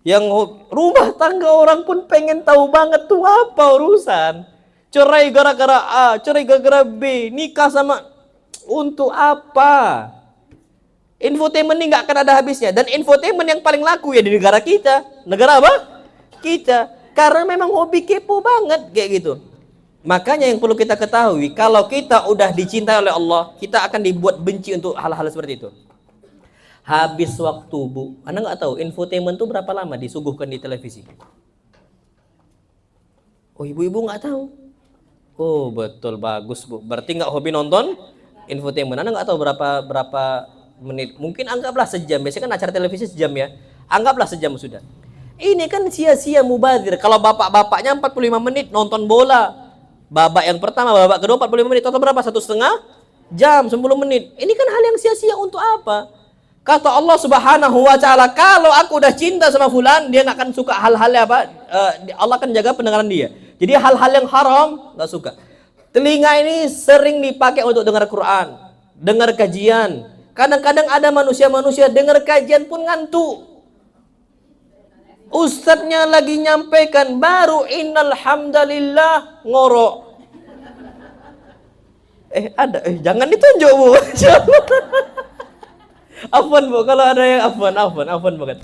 Yang rumah tangga orang pun pengen tahu banget tuh apa urusan. Cerai gara-gara A, cerai gara-gara B, nikah sama, untuk apa? Infotainment ini nggak akan ada habisnya. Dan infotainment yang paling laku ya di negara kita. Negara apa? Kita. Karena memang hobi kepo banget kayak gitu. Makanya yang perlu kita ketahui, kalau kita udah dicintai oleh Allah, kita akan dibuat benci untuk hal-hal seperti itu. Habis waktu, Bu. Anda nggak tahu infotainment itu berapa lama disuguhkan di televisi? Oh, ibu-ibu nggak tahu? Oh, betul, bagus, Bu. Berarti nggak hobi nonton infotainment. Anda nggak tahu berapa menit? Mungkin anggaplah sejam. Biasanya kan acara televisi sejam ya. Anggaplah sejam sudah. Ini kan sia-sia mubazir. Kalau bapak-bapaknya 45 menit nonton bola. Babak yang pertama, babak kedua 45 menit. Total berapa? 1,5 jam, 10 menit. Ini kan hal yang sia-sia untuk apa? Kata Allah Subhanahu wa taala, kalau aku udah cinta sama fulan, dia nggak akan suka hal-hal apa? Allah akan jaga pendengaran dia. Jadi hal-hal yang haram nggak suka. Telinga ini sering dipakai untuk dengar Quran, dengar kajian. Kadang-kadang ada manusia-manusia dengar kajian pun ngantuk. Ustadznya lagi nyampaikan, baru innal hamdalillah ngorok. Jangan ditunjuk, Bu. Afwan, Bu, kalau ada yang afwan banget.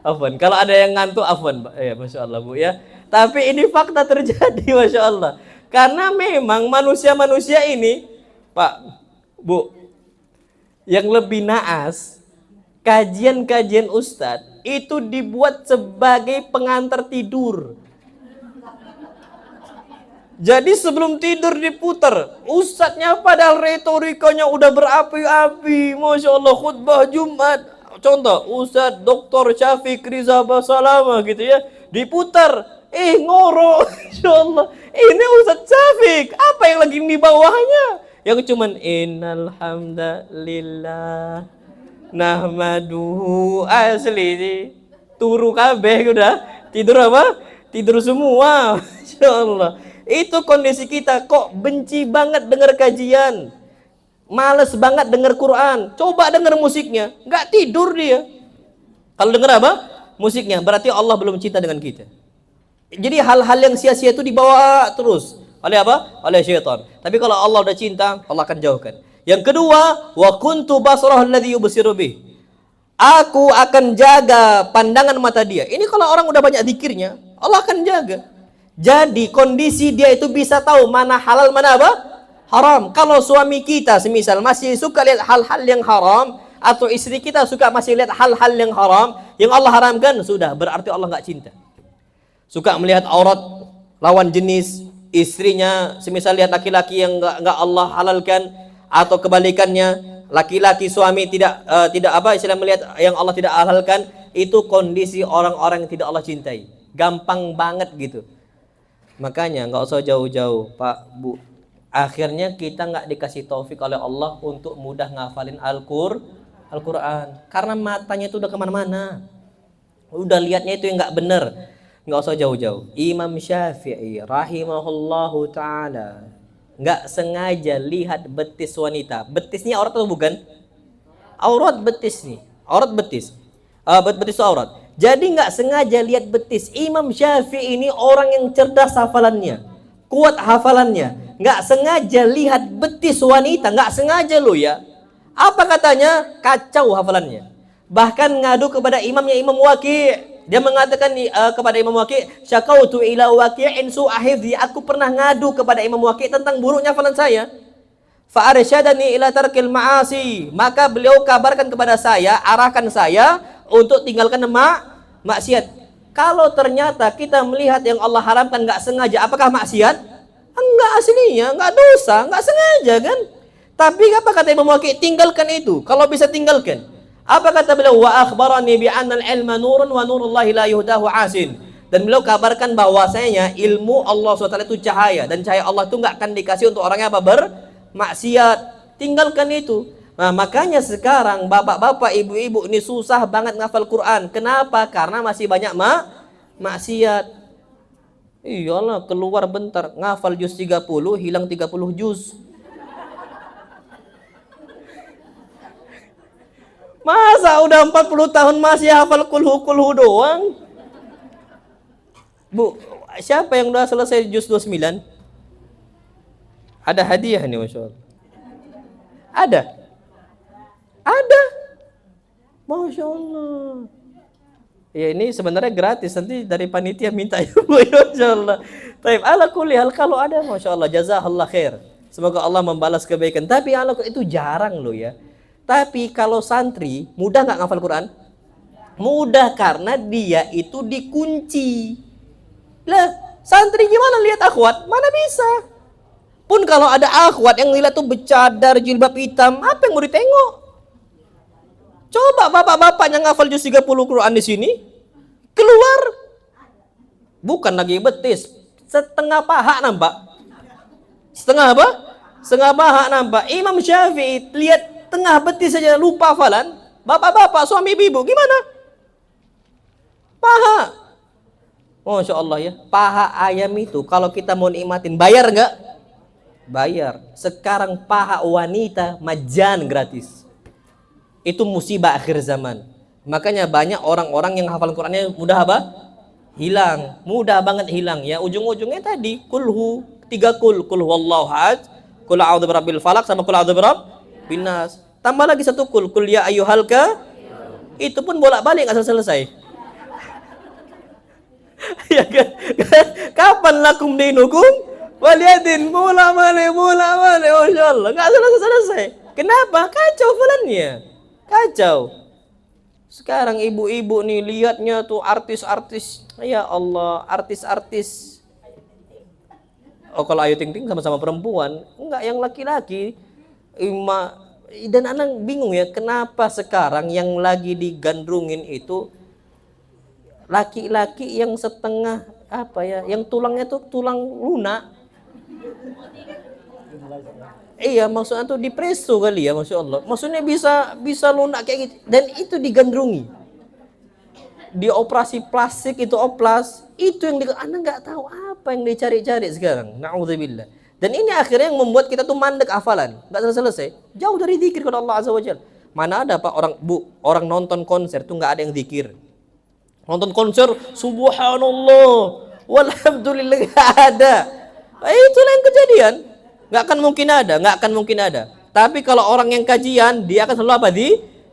Afwan, kalau ada yang ngantuk afwan, Pak. Ya, Masya Allah, Bu ya. Tapi ini fakta terjadi, Masya Allah. Karena memang manusia-manusia ini, Pak, Bu, yang lebih naas, kajian-kajian Ustadz itu dibuat sebagai pengantar tidur. Jadi sebelum tidur diputar, ustadznya padahal retorikanya udah berapi-api, Masya Allah, khutbah Jumat, contoh Ustadz Dr. Syafiq Riza Basalama gitu ya, diputar, ngorok, Masya Allah. Ini Ustaz Syafiq. Apa yang lagi di bawahnya? Yang cuman innal hamdalillah nahmaduhu asli. Turu kabeh udah. Tidur apa? Tidur semua. Insyaallah. Itu kondisi kita, kok benci banget dengar kajian. Males banget dengar Quran. Coba dengar musiknya, nggak tidur dia. Kalau dengar apa? Musiknya, berarti Allah belum cinta dengan kita. Jadi hal-hal yang sia-sia itu dibawa terus oleh apa? Oleh syaitan. Tapi kalau Allah udah cinta, Allah akan jauhkan. Yang kedua, wa kuntu basrahu alladhi yubsiru bih. Aku akan jaga pandangan mata dia. Ini kalau orang udah banyak zikirnya, Allah akan jaga. Jadi kondisi dia itu bisa tahu mana halal, mana apa? Haram. Kalau suami kita semisal masih suka lihat hal-hal yang haram, atau istri kita suka masih lihat hal-hal yang haram, yang Allah haramkan, sudah berarti Allah nggak cinta. Suka melihat aurat lawan jenis istrinya, semisal lihat laki-laki yang nggak Allah halalkan, atau kebalikannya, laki-laki suami tidak apa istilah melihat yang Allah tidak halalkan, itu kondisi orang-orang yang tidak Allah cintai. Gampang banget gitu. Makanya nggak usah jauh-jauh, Pak, Bu. Akhirnya kita nggak dikasih taufik oleh Allah untuk mudah ngafalin Al-Quran. Karena matanya itu udah kemana-mana. Udah lihatnya itu yang nggak bener. Nggak usah jauh-jauh. Imam Syafi'i rahimahullahu ta'ala nggak sengaja lihat betis wanita. Betisnya aurat atau bukan? Aurat betis nih. Aurat betis. Betis itu aurat. Jadi nggak sengaja lihat betis. Imam Syafi'i ini orang yang cerdas hafalannya. Kuat hafalannya. Nggak sengaja lihat betis wanita, nggak sengaja lo ya. Apa katanya? Kacau hafalannya. Bahkan ngadu kepada imamnya, Imam Waqi'. Dia mengatakan kepada Imam Waqi', syakautu ila Waqi'in su'a hifdzi. Aku pernah ngadu kepada Imam Waqi' tentang buruknya hafalan saya. Fa arsyadani ila tarkil ma'asi. Maka beliau kabarkan kepada saya, arahkan saya untuk tinggalkan maksiat. Kalau ternyata kita melihat yang Allah haramkan nggak sengaja, apakah maksiat? Enggak, aslinya enggak dosa, enggak sengaja kan. Tapi apa kata Imam Waqi'? Tinggalkan itu, kalau bisa tinggalkan. Apa kata beliau? Wa akhbarani bi anna al-ilma nurun wa nurullahi la yuhdahu asin. Dan beliau kabarkan bahwasanya ilmu Allah SWT itu cahaya, dan cahaya Allah itu enggak akan dikasih untuk orang yang apa? Bermaksiat. Tinggalkan itu. Nah, makanya sekarang bapak-bapak, ibu-ibu ini susah banget ngafal Quran. Kenapa? Karena masih banyak maksiat. Iyalah, keluar bentar, ngafal juz 30, hilang 30 juz. Masa udah 40 tahun masih hafal kulhu doang? Bu, siapa yang udah selesai juz 29? Ada hadiah nih, Masya Allah. Ada? Ada? Masya Allah. Ya ini sebenarnya gratis, nanti dari panitia minta ya Bu, insyaallah. Taib, ala kulli hal kalau ada masyaallah jazakallah khair. Semoga Allah membalas kebaikan. Tapi ala itu jarang loh ya. Tapi kalau santri mudah nggak ngafal Quran? Mudah karena dia itu dikunci. Lah, santri gimana lihat akhwat? Mana bisa? Pun kalau ada akhwat yang lihat tuh bercadar jilbab hitam, apa yang mau ditengok? Coba bapak-bapak yang ngafal juz 30 Quran di sini keluar, bukan lagi betis, setengah paha nampak. Setengah apa? Setengah paha nampak. Imam Syafi'i lihat tengah betis saja lupa hafalan. Bapak-bapak, suami ibu gimana? Paha. Masya Allah ya. Paha ayam itu kalau kita mau nikmatin bayar nggak? Bayar. Sekarang paha wanita majan gratis. Itu musibah akhir zaman. Makanya banyak orang-orang yang hafal Qurannya mudah apa? Hilang. Mudah banget hilang ya. Ujung-ujungnya tadi kulhu, 3 kul huwallahu ahad, kul a'udzu birabbil falaq sama kul a'udzu birabbin nas. Tambah lagi 1 kul ya ayyuhal itu pun bolak-balik enggak selesai. Ya kan? Kapan lakum dinukum waliyadin, mula male masyaallah enggak selesai. Kenapa? Kacau fulannya. Kacau. Sekarang ibu-ibu nih lihatnya tuh artis-artis. Ya Allah, artis-artis. Oh, kalau Ayu Ting Ting sama-sama perempuan, enggak yang laki-laki. Dan anak bingung ya, kenapa sekarang yang lagi digandrungin itu laki-laki yang setengah apa ya, yang tulangnya tuh tulang lunak. Iya, maksudnya tuh dipreso kali ya, masya Allah. Maksudnya bisa lunak kayak gitu, dan itu digandrungi. Dioperasi plastik itu oplas, itu yang Anda nggak tahu apa yang dicari-cari sekarang. Na'udzubillah. Dan ini akhirnya yang membuat kita tuh mandek hafalan, nggak selesai. Jauh dari zikir kepada Allah Azza wa Jalla. Mana ada Pak orang nonton konser tuh nggak ada yang zikir. Nonton konser, subhanallah, walhamdulillah, nggak ada. Itulah yang kejadian. Nggak akan mungkin ada. Tapi kalau orang yang kajian, dia akan selalu apa?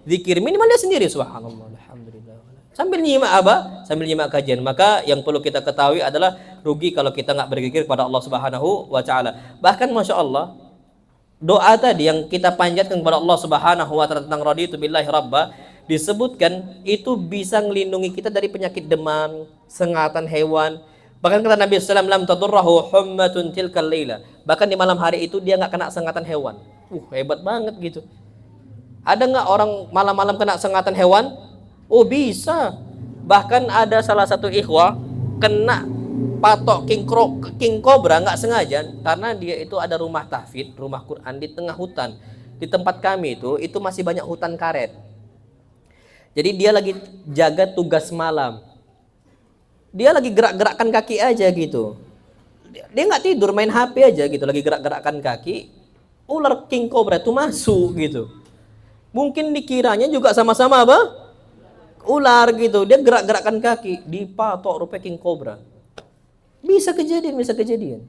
Zikir. Minimal dia sendiri, subhanallah, alhamdulillah. Sambil nyimak apa? Sambil nyimak kajian. Maka yang perlu kita ketahui adalah rugi kalau kita nggak berzikir kepada Allah Subhanahu wa Ta'ala. Bahkan masya Allah, doa tadi yang kita panjatkan kepada Allah Subhanahu wa Ta'ala tentang raditu billahi rabba, disebutkan itu bisa melindungi kita dari penyakit demam, sengatan hewan. Bahkan kata Nabi sallallahu alaihi wasallam, lam tadurrahu hummatun tilkal laila. Bahkan di malam hari itu dia nggak kena sengatan hewan. Hebat banget gitu. Ada nggak orang malam-malam kena sengatan hewan? Oh bisa. Bahkan ada salah satu ikhwah kena patok king cobra nggak sengaja, karena dia itu ada rumah tahfidz, rumah Quran di tengah hutan. Di tempat kami itu masih banyak hutan karet. Jadi dia lagi jaga tugas malam. Dia lagi gerak-gerakkan kaki aja gitu. Dia nggak tidur, main HP aja gitu, lagi gerak-gerakkan kaki. Ular king cobra itu masuk gitu. Mungkin dikiranya juga sama-sama apa? Ular gitu. Dia gerak-gerakkan kaki, dipatok rupanya king cobra. Bisa kejadian.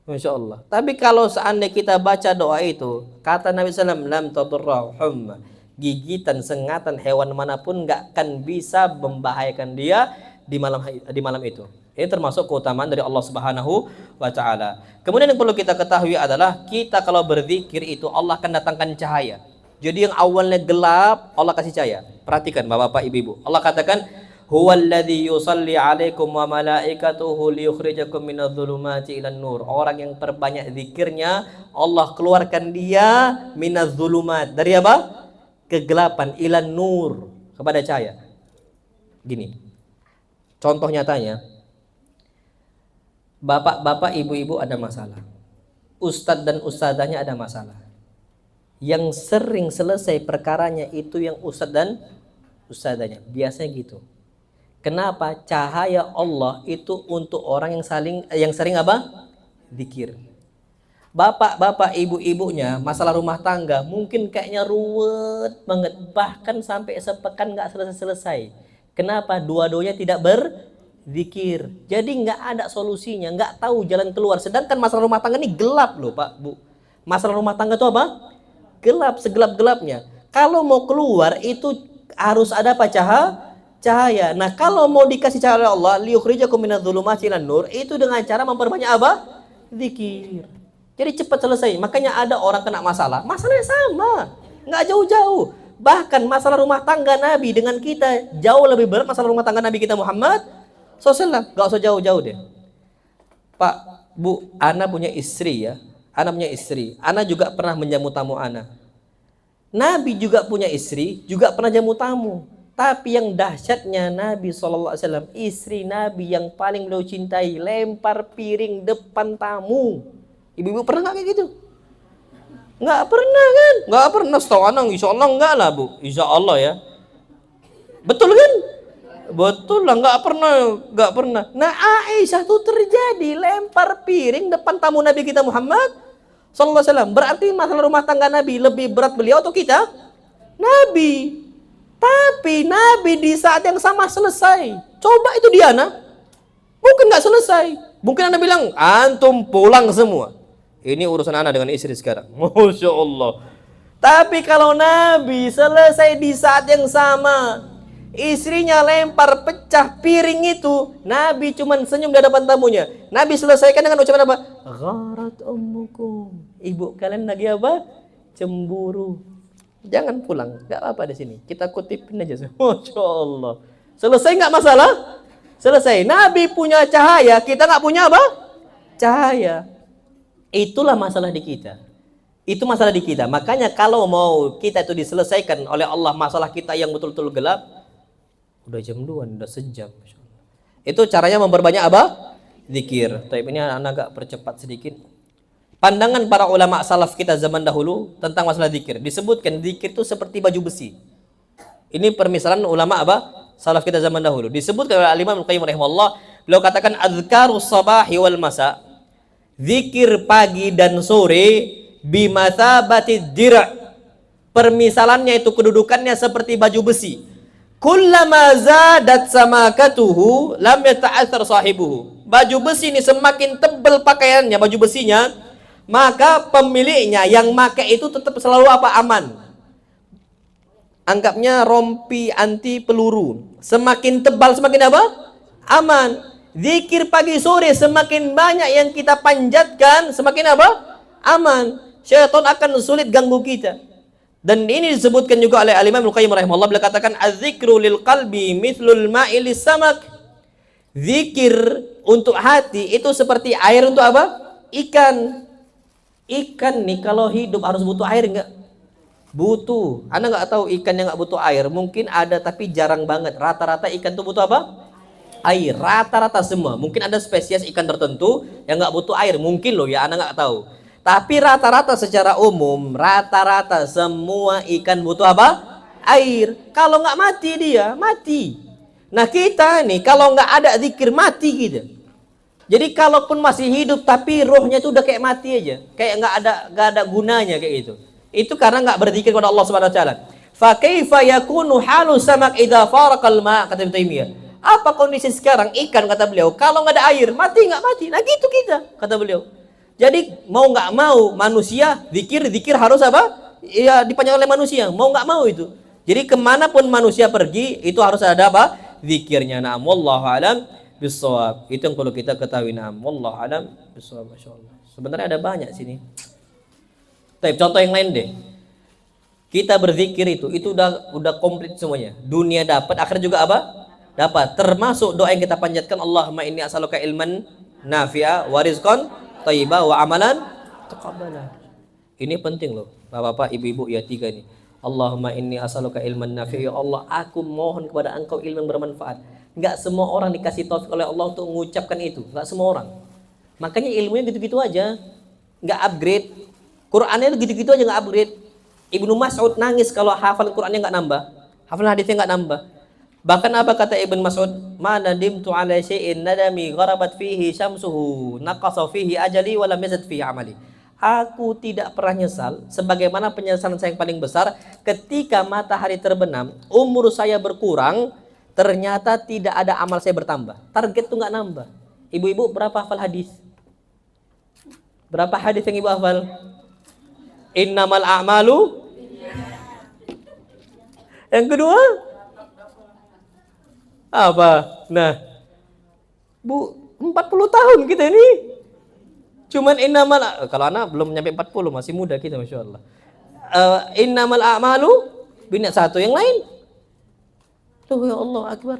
Masya Allah. Tapi kalau seandainya kita baca doa itu, kata Nabi SAW, lam tadurrahu humma, gigitan, sengatan hewan manapun nggak akan bisa membahayakan dia di malam itu. Ini termasuk keutamaan dari Allah Subhanahu wa Ta'ala. Kemudian yang perlu kita ketahui adalah kita kalau berzikir itu Allah akan datangkan cahaya. Jadi yang awalnya gelap, Allah kasih cahaya. Perhatikan Bapak-bapak, Ibu-ibu. Allah katakan, huwallazi yusalli 'alaikum wa malaikatuhu liyukhrijakum minadh-dhulumati ilan nur. Orang yang perbanyak zikirnya, Allah keluarkan dia minadh-dhulumat. Dari apa? Kegelapan, ilan nur, kepada cahaya. Gini. Contoh nyatanya, bapak-bapak, ibu-ibu ada masalah. Ustadz dan ustadzahnya ada masalah. Yang sering selesai perkaranya itu yang ustadz dan ustadzahnya. Biasanya gitu. Kenapa? Cahaya Allah itu untuk orang yang sering apa? Zikir. Bapak-bapak, ibu-ibunya masalah rumah tangga mungkin kayaknya ruwet banget, bahkan sampai sepekan nggak selesai-selesai. Kenapa? Dua-duanya tidak berzikir. Jadi nggak ada solusinya, nggak tahu jalan keluar. Sedangkan masalah rumah tangga ini gelap loh Pak, Bu. Masalah rumah tangga itu apa? Gelap, segelap-gelapnya. Kalau mau keluar itu harus ada apa? Cahaya. Nah, kalau mau dikasih cahaya Allah, liyukhrijakum minadh-dhulumati ilan nur, itu dengan cara memperbanyak apa? Zikir. Jadi cepat selesai. Makanya ada orang kena masalahnya sama, nggak jauh-jauh. Bahkan masalah rumah tangga Nabi dengan kita jauh lebih berat masalah rumah tangga Nabi kita Muhammad SAW. Gak usah jauh-jauh deh. Pak, Bu, Ana punya istri ya. Ana punya istri. Ana juga pernah menjamu tamu Ana. Nabi juga punya istri, juga pernah jamu tamu. Tapi yang dahsyatnya Nabi SAW, istri Nabi yang paling beliau cintai, lempar piring depan tamu. Ibu-ibu pernah gak kayak gitu? Nggak pernah kan? Nggak pernah, setahu anak, insya Allah enggak lah Bu, insya Allah ya. Betul kan? Betul lah, nggak pernah. Nah Aisyah tuh terjadi lempar piring depan tamu Nabi kita Muhammad Sallallahu Alaihi Wasallam. Berarti masalah rumah tangga Nabi lebih berat beliau atau kita? Nabi. Tapi Nabi di saat yang sama selesai. Coba itu dia mungkin nggak selesai. Mungkin Anda bilang, antum pulang semua. Ini urusan Anda dengan istri sekarang. Masya Allah. Tapi kalau Nabi selesai di saat yang sama, istrinya lempar pecah piring itu, Nabi cuman senyum di hadapan tamunya. Nabi selesaikan dengan ucapan apa? Gharat ummukum. Ibu kalian lagi apa? Cemburu. Jangan pulang, nggak apa-apa di sini. Kita kutipin aja. Masya Allah. Selesai nggak masalah? Selesai. Nabi punya cahaya, kita nggak punya apa? Cahaya. Itulah masalah di kita. Itu masalah di kita. Makanya kalau mau kita itu diselesaikan oleh Allah masalah kita yang betul-betul gelap, udah jam 2, udah sejam. Itu caranya memperbanyak apa? zikir. Tapi ini anak agak percepat sedikit. Pandangan para ulama salaf kita zaman dahulu tentang masalah zikir. Disebutkan zikir itu seperti baju besi. Ini permisalan ulama apa? Salaf kita zaman dahulu. Disebutkan oleh Al-Imam Al-Qayyim rahimahullah, beliau katakan adzkarus sabahi wal masa. Zikir pagi dan sore bimatsabatid dir'. Permisalannya itu kedudukannya seperti baju besi. Kullama zadat samakatuhu lam yata'athar sahibuhu. Baju besi ini semakin tebal pakaiannya, baju besinya, maka pemiliknya yang pakai itu tetap selalu apa? Aman. Anggapnya rompi anti peluru. Semakin tebal semakin apa? Aman. Zikir pagi sore semakin banyak yang kita panjatkan, semakin apa? Aman. Syaitan akan sulit ganggu kita. Dan ini disebutkan juga oleh Al-Imam Al-Qayyim rahimahullah, beliau katakan az-zikru lil qalbi mithlul ma'i lis samak. Zikir untuk hati itu seperti air untuk apa? Ikan. Ikan nih kalau hidup harus butuh air enggak? Butuh. Anda enggak tahu ikan yang enggak butuh air, mungkin ada tapi jarang banget. Rata-rata ikan itu butuh apa? Air. Rata-rata semua. Mungkin ada spesies ikan tertentu yang enggak butuh air, mungkin loh ya, Anda enggak tahu. Tapi rata-rata secara umum, rata-rata semua ikan butuh apa? Air. Kalau nggak mati dia, mati. Nah kita nih, kalau nggak ada zikir mati kita. Jadi kalaupun masih hidup, tapi rohnya itu udah kayak mati aja. Kayak nggak ada gunanya kayak gitu. Itu karena nggak berzikir kepada Allah Subhanahu Wa Taala. Fa kaifa yakunu halu samak idza faraqal ma, kata Ibnu Taimiyah. Apa kondisi sekarang ikan, kata beliau, kalau nggak ada air, mati nggak mati. Nah gitu kita, kata beliau. Jadi mau nggak mau manusia zikir harus apa? Ya dipanjang oleh manusia. Mau nggak mau itu. Jadi kemanapun manusia pergi itu harus ada apa? Zikirnya. Na'am wallahu alam bissawab. Itu yang perlu kita ketahui. Na'am wallahu alam bissawab. Masyaallah. Sebenarnya ada banyak sini. Tapi contoh yang lain deh. Kita berzikir itu udah komplit semuanya. Dunia dapat, akhirat juga apa? Dapat. Termasuk doa yang kita panjatkan, Allahumma inni as'aluka ilman nafi'a wa rizqan thayyibah wa amalan taqabbala. Ini penting loh, Bapak-bapak, ibu-ibu ya tiga ini. Allahumma inni as'aluka ilman nafi'a, ya Allah, aku mohon kepada Engkau ilmu yang bermanfaat. Enggak semua orang dikasih taufik oleh Allah untuk mengucapkan itu, enggak semua orang. Makanya ilmunya gitu-gitu aja, enggak upgrade. Qur'annya gitu-gitu aja, enggak upgrade. Ibnu Mas'ud nangis kalau hafal Qur'annya enggak nambah, hafal hadisnya enggak nambah. Bahkan apa kata Ibn Mas'ud? Ma nadimtu ala syai'in nadami gharabat fihi syamsuhu naqasa fihi ajali wa lam yazid fihi amali. Aku tidak pernah nyesal sebagaimana penyesalan saya yang paling besar ketika matahari terbenam, umur saya berkurang, ternyata tidak ada amal saya bertambah. Target itu enggak nambah. Ibu-ibu berapa hafal hadis? Berapa hadis yang ibu hafal? Innamal a'malu. Yang kedua? Apa? Nah, Bu, 40 tahun kita ini. Cuman innamal, kalau anak belum nyampe 40, masih muda kita, Masya Allah. Innamal a'malu binat satu yang lain. Tuh ya Allah Akbar.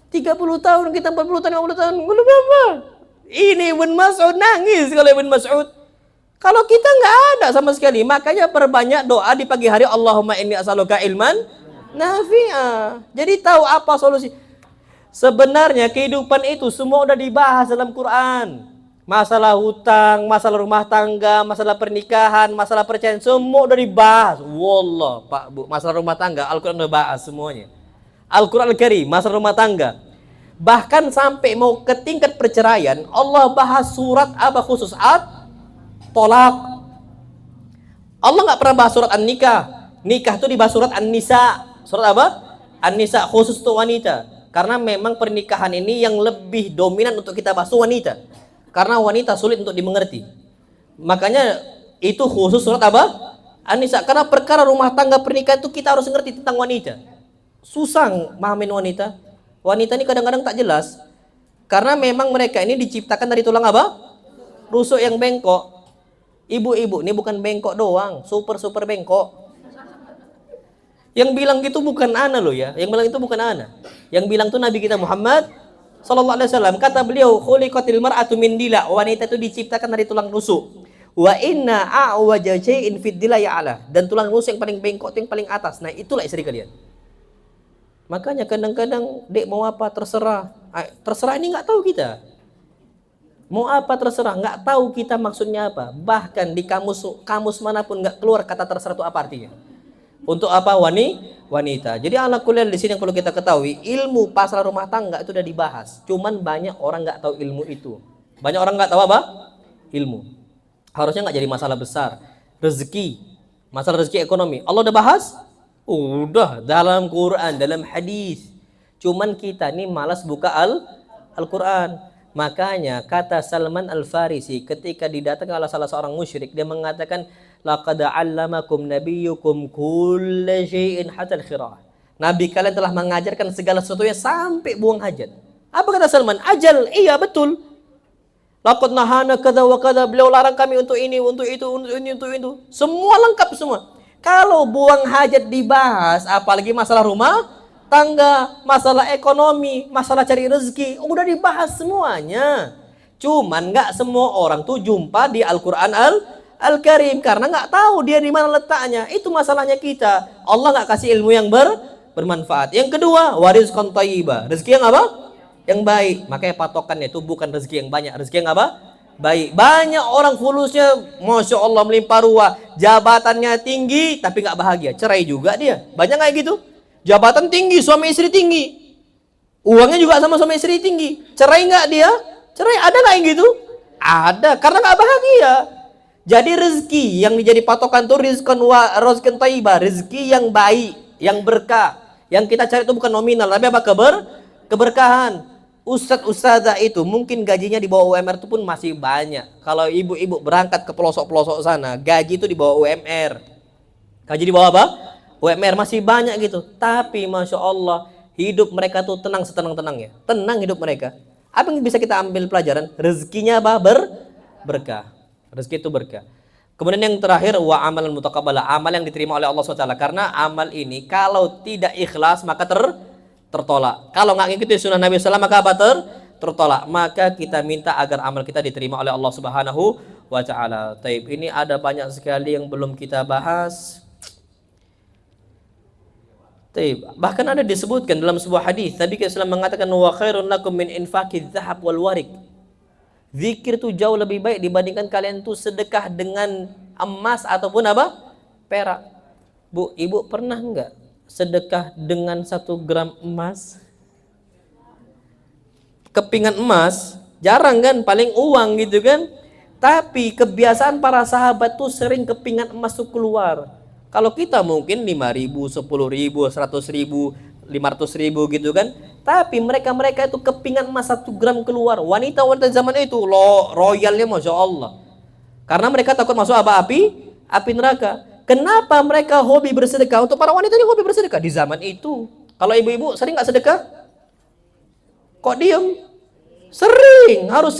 30 tahun kita, 40 tahun, 50 tahun, belum apa. Ini Ibn Mas'ud nangis kalau Ibn Mas'ud. Kalau kita nggak ada sama sekali, makanya perbanyak doa di pagi hari, Allahumma inni as'aluka ilman nafi'ah. Jadi tahu apa solusi? Sebenarnya kehidupan itu semua udah dibahas dalam Quran. Masalah hutang, masalah rumah tangga, masalah pernikahan, masalah perceraian, semua udah dibahas. Wallah, Pak Bu, masalah rumah tangga Al-Quran udah bahas semuanya. Al-Quran Al-Karim, masalah rumah tangga. Bahkan sampai mau ke tingkat perceraian, Allah bahas surat apa khusus? At-Tolak. Allah nggak pernah bahas surat An-Nikah. Nikah itu dibahas surat An-Nisa. Surat apa? An-Nisa, khusus untuk wanita. Karena memang pernikahan ini yang lebih dominan untuk kita bahas wanita. Karena wanita sulit untuk dimengerti. Makanya itu khusus surat apa? An-Nisa. Karena perkara rumah tangga pernikahan itu kita harus ngerti tentang wanita. Susah mahamin wanita. Wanita ini kadang-kadang tak jelas. Karena memang mereka ini diciptakan dari tulang apa? Rusuk yang bengkok. Ibu-ibu ini bukan bengkok doang, super bengkok. Yang bilang gitu bukan ana loh ya. Yang bilang itu bukan ana. Yang bilang itu Nabi kita Muhammad sallallahu alaihi wasallam. Kata beliau, khuliqatil mar'atu min dila. Wanita itu diciptakan dari tulang rusuk. Wa inna a'waja shay'in fid dila ya'ala. Dan tulang rusuk yang paling bengkok itu yang paling atas. Nah, itulah istri kalian. Makanya kadang-kadang dek mau apa terserah. Terserah ini nggak tahu kita. Mau apa terserah, nggak tahu kita maksudnya apa. Bahkan di kamus manapun nggak keluar kata terserah itu apa artinya. Untuk apa wanita. Jadi anak kuliah di sini yang perlu kita ketahui, ilmu pasal rumah tangga itu udah dibahas. Cuman banyak orang nggak tahu ilmu itu. Banyak orang nggak tahu apa? Ilmu. Harusnya nggak jadi masalah besar. Rezeki, masalah rezeki ekonomi. Allah udah bahas? Udah dalam Quran, dalam hadis. Cuman kita nih malas buka Al-Quran. Makanya kata Salman Al-Farisi ketika didatangi oleh salah seorang musyrik, dia mengatakan laqad 'allamakum nabiyyukum kulla syai'in hatta al-khirah. Nabi kalian telah mengajarkan segala sesuatunya sampai buang hajat. Apa kata Salman? Ajal, iya betul. Laqad nahana kadza wa kadza, beliau larang kami untuk ini, untuk itu, untuk ini, untuk itu. Semua lengkap semua. Kalau buang hajat dibahas, apalagi masalah rumah tangga, masalah ekonomi, masalah cari rezeki, udah dibahas semuanya. Cuman nggak semua orang tuh jumpa di Al-Quran Al-Karim karena nggak tahu dia di mana letaknya. Itu masalahnya kita. Allah nggak kasih ilmu yang bermanfaat. Yang kedua, warizqan thayyiba. Rezeki yang apa? Yang baik. Makanya patokannya itu bukan rezeki yang banyak, rezeki yang apa? Baik. Banyak orang fulusnya, masya Allah melimpah ruah, jabatannya tinggi tapi nggak bahagia, cerai juga dia. Banyak nggak gitu? Jabatan tinggi, suami istri tinggi, uangnya juga sama suami istri tinggi, cerai nggak dia? Cerai, ada nggak yang gitu? Ada, karena nggak bahagia. Jadi rezeki yang menjadi patokan tuh rizqan thayyibah, rezeki yang baik, yang berkah. Yang kita cari itu bukan nominal, tapi apa? Keberkahan. Ustadz-ustadzah itu mungkin gajinya di bawah UMR itu pun masih banyak. Kalau ibu-ibu berangkat ke pelosok-pelosok sana, gaji itu di bawah UMR. Gaji di bawah apa? UMR masih banyak gitu. Tapi Masya Allah, hidup mereka tuh tenang setenang-tenangnya. Tenang hidup mereka. Apa yang bisa kita ambil pelajaran? Rezekinya apa? Berkah. Rezeki itu berkah. Kemudian yang terakhir, wa amalan mutaqabbalah, amal yang diterima oleh Allah SWT. Karena amal ini kalau tidak ikhlas maka tertolak. Kalau nggak ngikuti sunnah Nabi SAW maka apa? Tertolak. Maka kita minta agar amal kita diterima oleh Allah Subhanahu wa Ta'ala. Taib, ini ada banyak sekali yang belum kita bahas. Bahkan ada disebutkan dalam sebuah hadis, Nabi SAW mengatakan wa khairun lakum min infaqidz dzahab wal warik. Zikir itu jauh lebih baik dibandingkan kalian tuh sedekah dengan emas ataupun apa? Perak. Bu, ibu pernah enggak sedekah dengan 1 gram emas? Kepingan emas jarang kan, paling uang gitu kan. Tapi kebiasaan para sahabat tuh sering kepingan emas tuh keluar. Kalau kita mungkin 5.000, 10.000, 100.000, 500.000 gitu kan. Tapi mereka itu kepingan emas 1 gram keluar. Wanita-wanita zaman itu royalnya Masya Allah. Karena mereka takut masuk apa? Api neraka. Kenapa mereka hobi bersedekah? Untuk para wanita ini hobi bersedekah di zaman itu. Kalau ibu-ibu sering nggak sedekah? Kok diem? Harus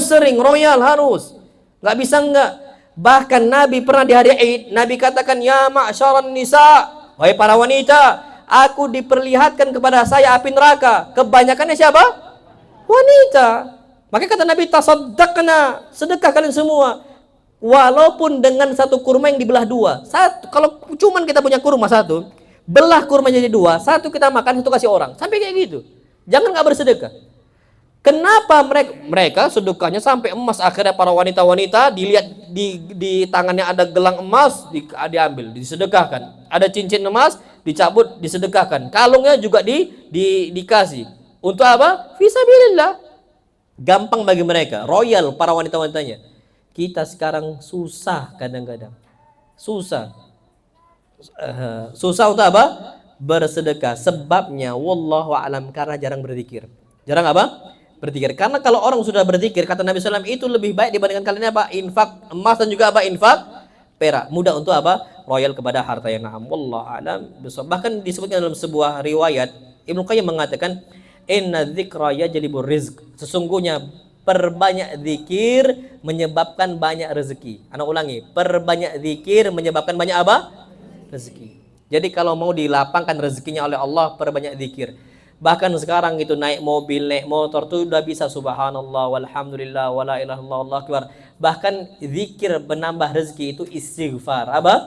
sering, royal harus. Nggak bisa nggak. Bahkan Nabi pernah di hari Id, Nabi katakan, ya ma'syaran nisa, wahai para wanita, aku diperlihatkan kepada saya api neraka. Kebanyakannya siapa? Wanita. Makanya kata Nabi, tasaddaqna, sedekah kalian semua. Walaupun dengan 1 kurma yang dibelah 2. Kalau cuman kita punya kurma 1, belah kurma jadi 2, 1 kita makan, 1 kasih orang. Sampai kayak gitu. Jangan nggak bersedekah. Kenapa mereka sedekahnya sampai emas? Akhirnya para wanita-wanita dilihat di tangannya ada gelang emas, diambil, disedekahkan. Ada cincin emas, dicabut, disedekahkan. Kalungnya juga dikasih. Untuk apa? Fisabilillah. Gampang bagi mereka, royal para wanita-wanitanya. Kita sekarang susah kadang-kadang. Susah untuk apa? Bersedekah. Sebabnya wallahu a'lam, karena jarang berzikir. Jarang apa? Berzikir. Karena kalau orang sudah berzikir, kata Nabi SAW, itu lebih baik dibandingkan kalian apa? Infak emas dan juga apa? Infak perak. Mudah untuk apa? Royal kepada harta yang na'am. Wallahu a'lam. Bahkan disebutkan dalam sebuah riwayat, Ibnu Qayyim mengatakan, inna dzikra yajlibur rizq. Sesungguhnya perbanyak zikir menyebabkan banyak rezeki. Anak ulangi, perbanyak zikir menyebabkan banyak apa? Rezeki. Jadi kalau mau dilapangkan rezekinya oleh Allah, perbanyak zikir. Bahkan sekarang itu naik mobil, naik motor tuh udah bisa subhanallah walhamdulillah wala ilaha illallah wallahu akbar. Bahkan zikir menambah rezeki itu istighfar. Apa?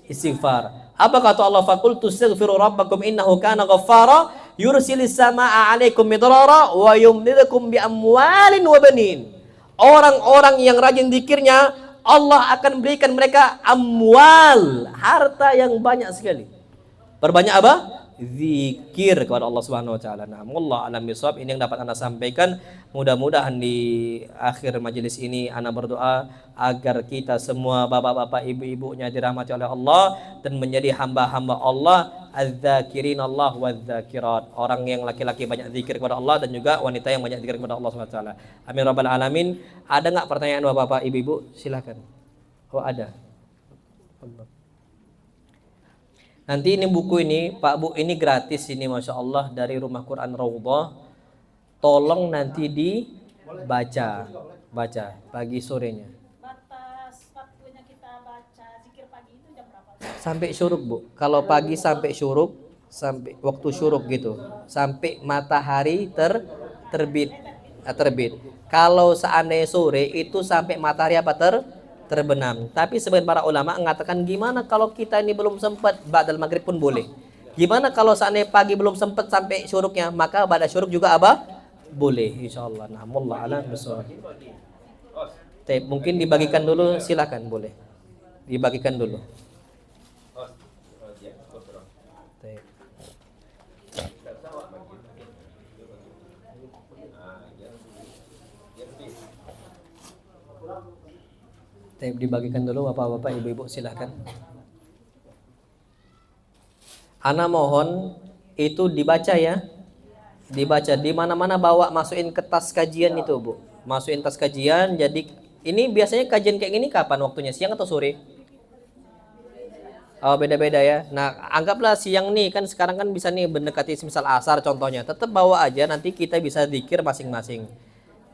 istighfar. Apa kata Allah? Faqultu astaghfiru rabbakum innahu kana ghaffara yursilis samaa'a 'alaikum midrara wa yumdidukum bi amwalin wa banin. Orang-orang yang rajin zikirnya, Allah akan berikan mereka amwal, harta yang banyak sekali. Perbanyak apa? Zikir kepada Allah Subhanahu wa taala. Nah, wallahu alam bisawab. Ini yang dapat Anda sampaikan. Mudah-mudahan di akhir majelis ini Anda berdoa agar kita semua bapak-bapak, ibu-ibunya dirahmati oleh Allah dan menjadi hamba-hamba Allah, az-zakirin Allah waz-zakirat. Orang yang laki-laki banyak zikir kepada Allah dan juga wanita yang banyak zikir kepada Allah Subhanahu wa taala. Amin rabbal alamin. Ada enggak pertanyaan bapak-bapak, ibu-ibu? Silakan. Oh, ada. Nanti ini buku ini, Pak Bu, ini gratis ini, Masya Allah, dari Rumah Quran Raudhah. Tolong nanti dibaca, baca pagi sorenya. Batas waktunya kita baca zikir pagi itu jam berapa? Sampai syuruk, Bu. Kalau pagi sampai syuruk, sampai waktu syuruk gitu, sampai matahari terbit. Kalau seandainya sore itu sampai matahari apa terbenam. Tapi sebagian para ulama mengatakan gimana kalau kita ini belum sempat, ba'dal maghrib pun boleh. Gimana kalau seandainya pagi belum sempat sampai syuruknya, maka ba'da syuruk juga apa? Boleh, insyaallah. Nah, wallahu a'lam bishawab. Mungkin dibagikan dulu, silakan, boleh. Dibagikan dulu. Dibagikan dulu bapak-bapak, ibu-ibu, silahkan. Ana mohon itu dibaca ya, dibaca di mana-mana, bawa masukin ke tas kajian itu, Bu. Masukin tas kajian. Jadi ini biasanya kajian kayak gini kapan waktunya, siang atau sore? Oh, beda-beda ya. Nah, anggaplah siang nih, kan sekarang kan bisa nih mendekati misal asar contohnya. Tetap bawa aja, nanti kita bisa zikir masing-masing.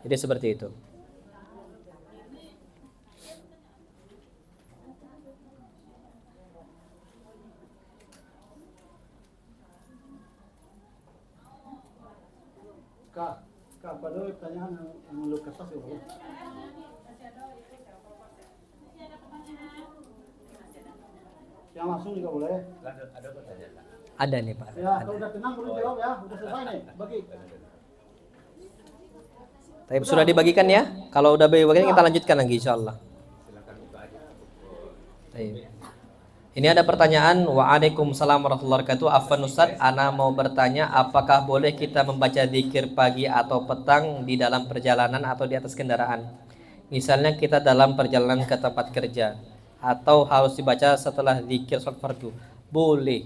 Jadi seperti itu. Kak, pada pertanyaan yang lu kertas ya, boleh? Yang langsung juga boleh. Ada pertanyaan. Ada nih, Pak. Ya, kalau udah tenang boleh jawab ya. Udah selesai nih, bagi. Tapi sudah dibagikan ya. Kalau udah dibagikan kita lanjutkan lagi insyaallah. Silakan buka aja. Baik. Ini ada pertanyaan. Waalaikumsalam warahmatullahi wabarakatuh. Afwan Ustaz, ana mau bertanya, apakah boleh kita membaca zikir pagi atau petang di dalam perjalanan atau di atas kendaraan? Misalnya kita dalam perjalanan ke tempat kerja, atau harus dibaca setelah zikir salat fardu? Boleh.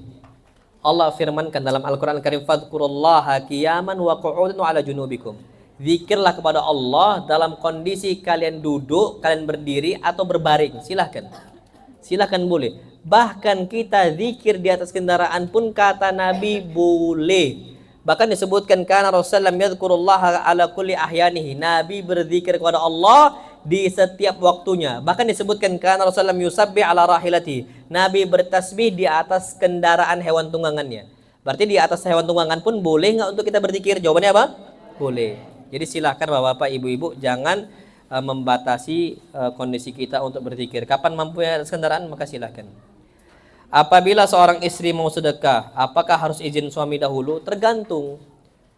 Allah firmankan dalam Al-Qur'an Al-Karim, fadhkurullaha qiyaman wa qu'udan wa 'ala junubikum. Zikirlah kepada Allah dalam kondisi kalian duduk, kalian berdiri atau berbaring. Silahkan. Silahkan, boleh. Bahkan kita zikir di atas kendaraan pun kata Nabi boleh. Bahkan disebutkan kana Rasulullah yadhkurullaha ala kulli ahyanihi. Nabi berzikir kepada Allah di setiap waktunya. Bahkan disebutkan kana Rasulullah yusabbih ala rahilati. Nabi bertasbih di atas kendaraan hewan tunggangannya. Berarti di atas hewan tunggangan pun boleh nggak untuk kita berzikir? Jawabannya apa? Boleh. Jadi silahkan bapak-bapak, ibu-ibu, jangan membatasi kondisi kita untuk berzikir. Kapan mampu di atas kendaraan maka silahkan. Apabila seorang istri mau sedekah, apakah harus izin suami dahulu? Tergantung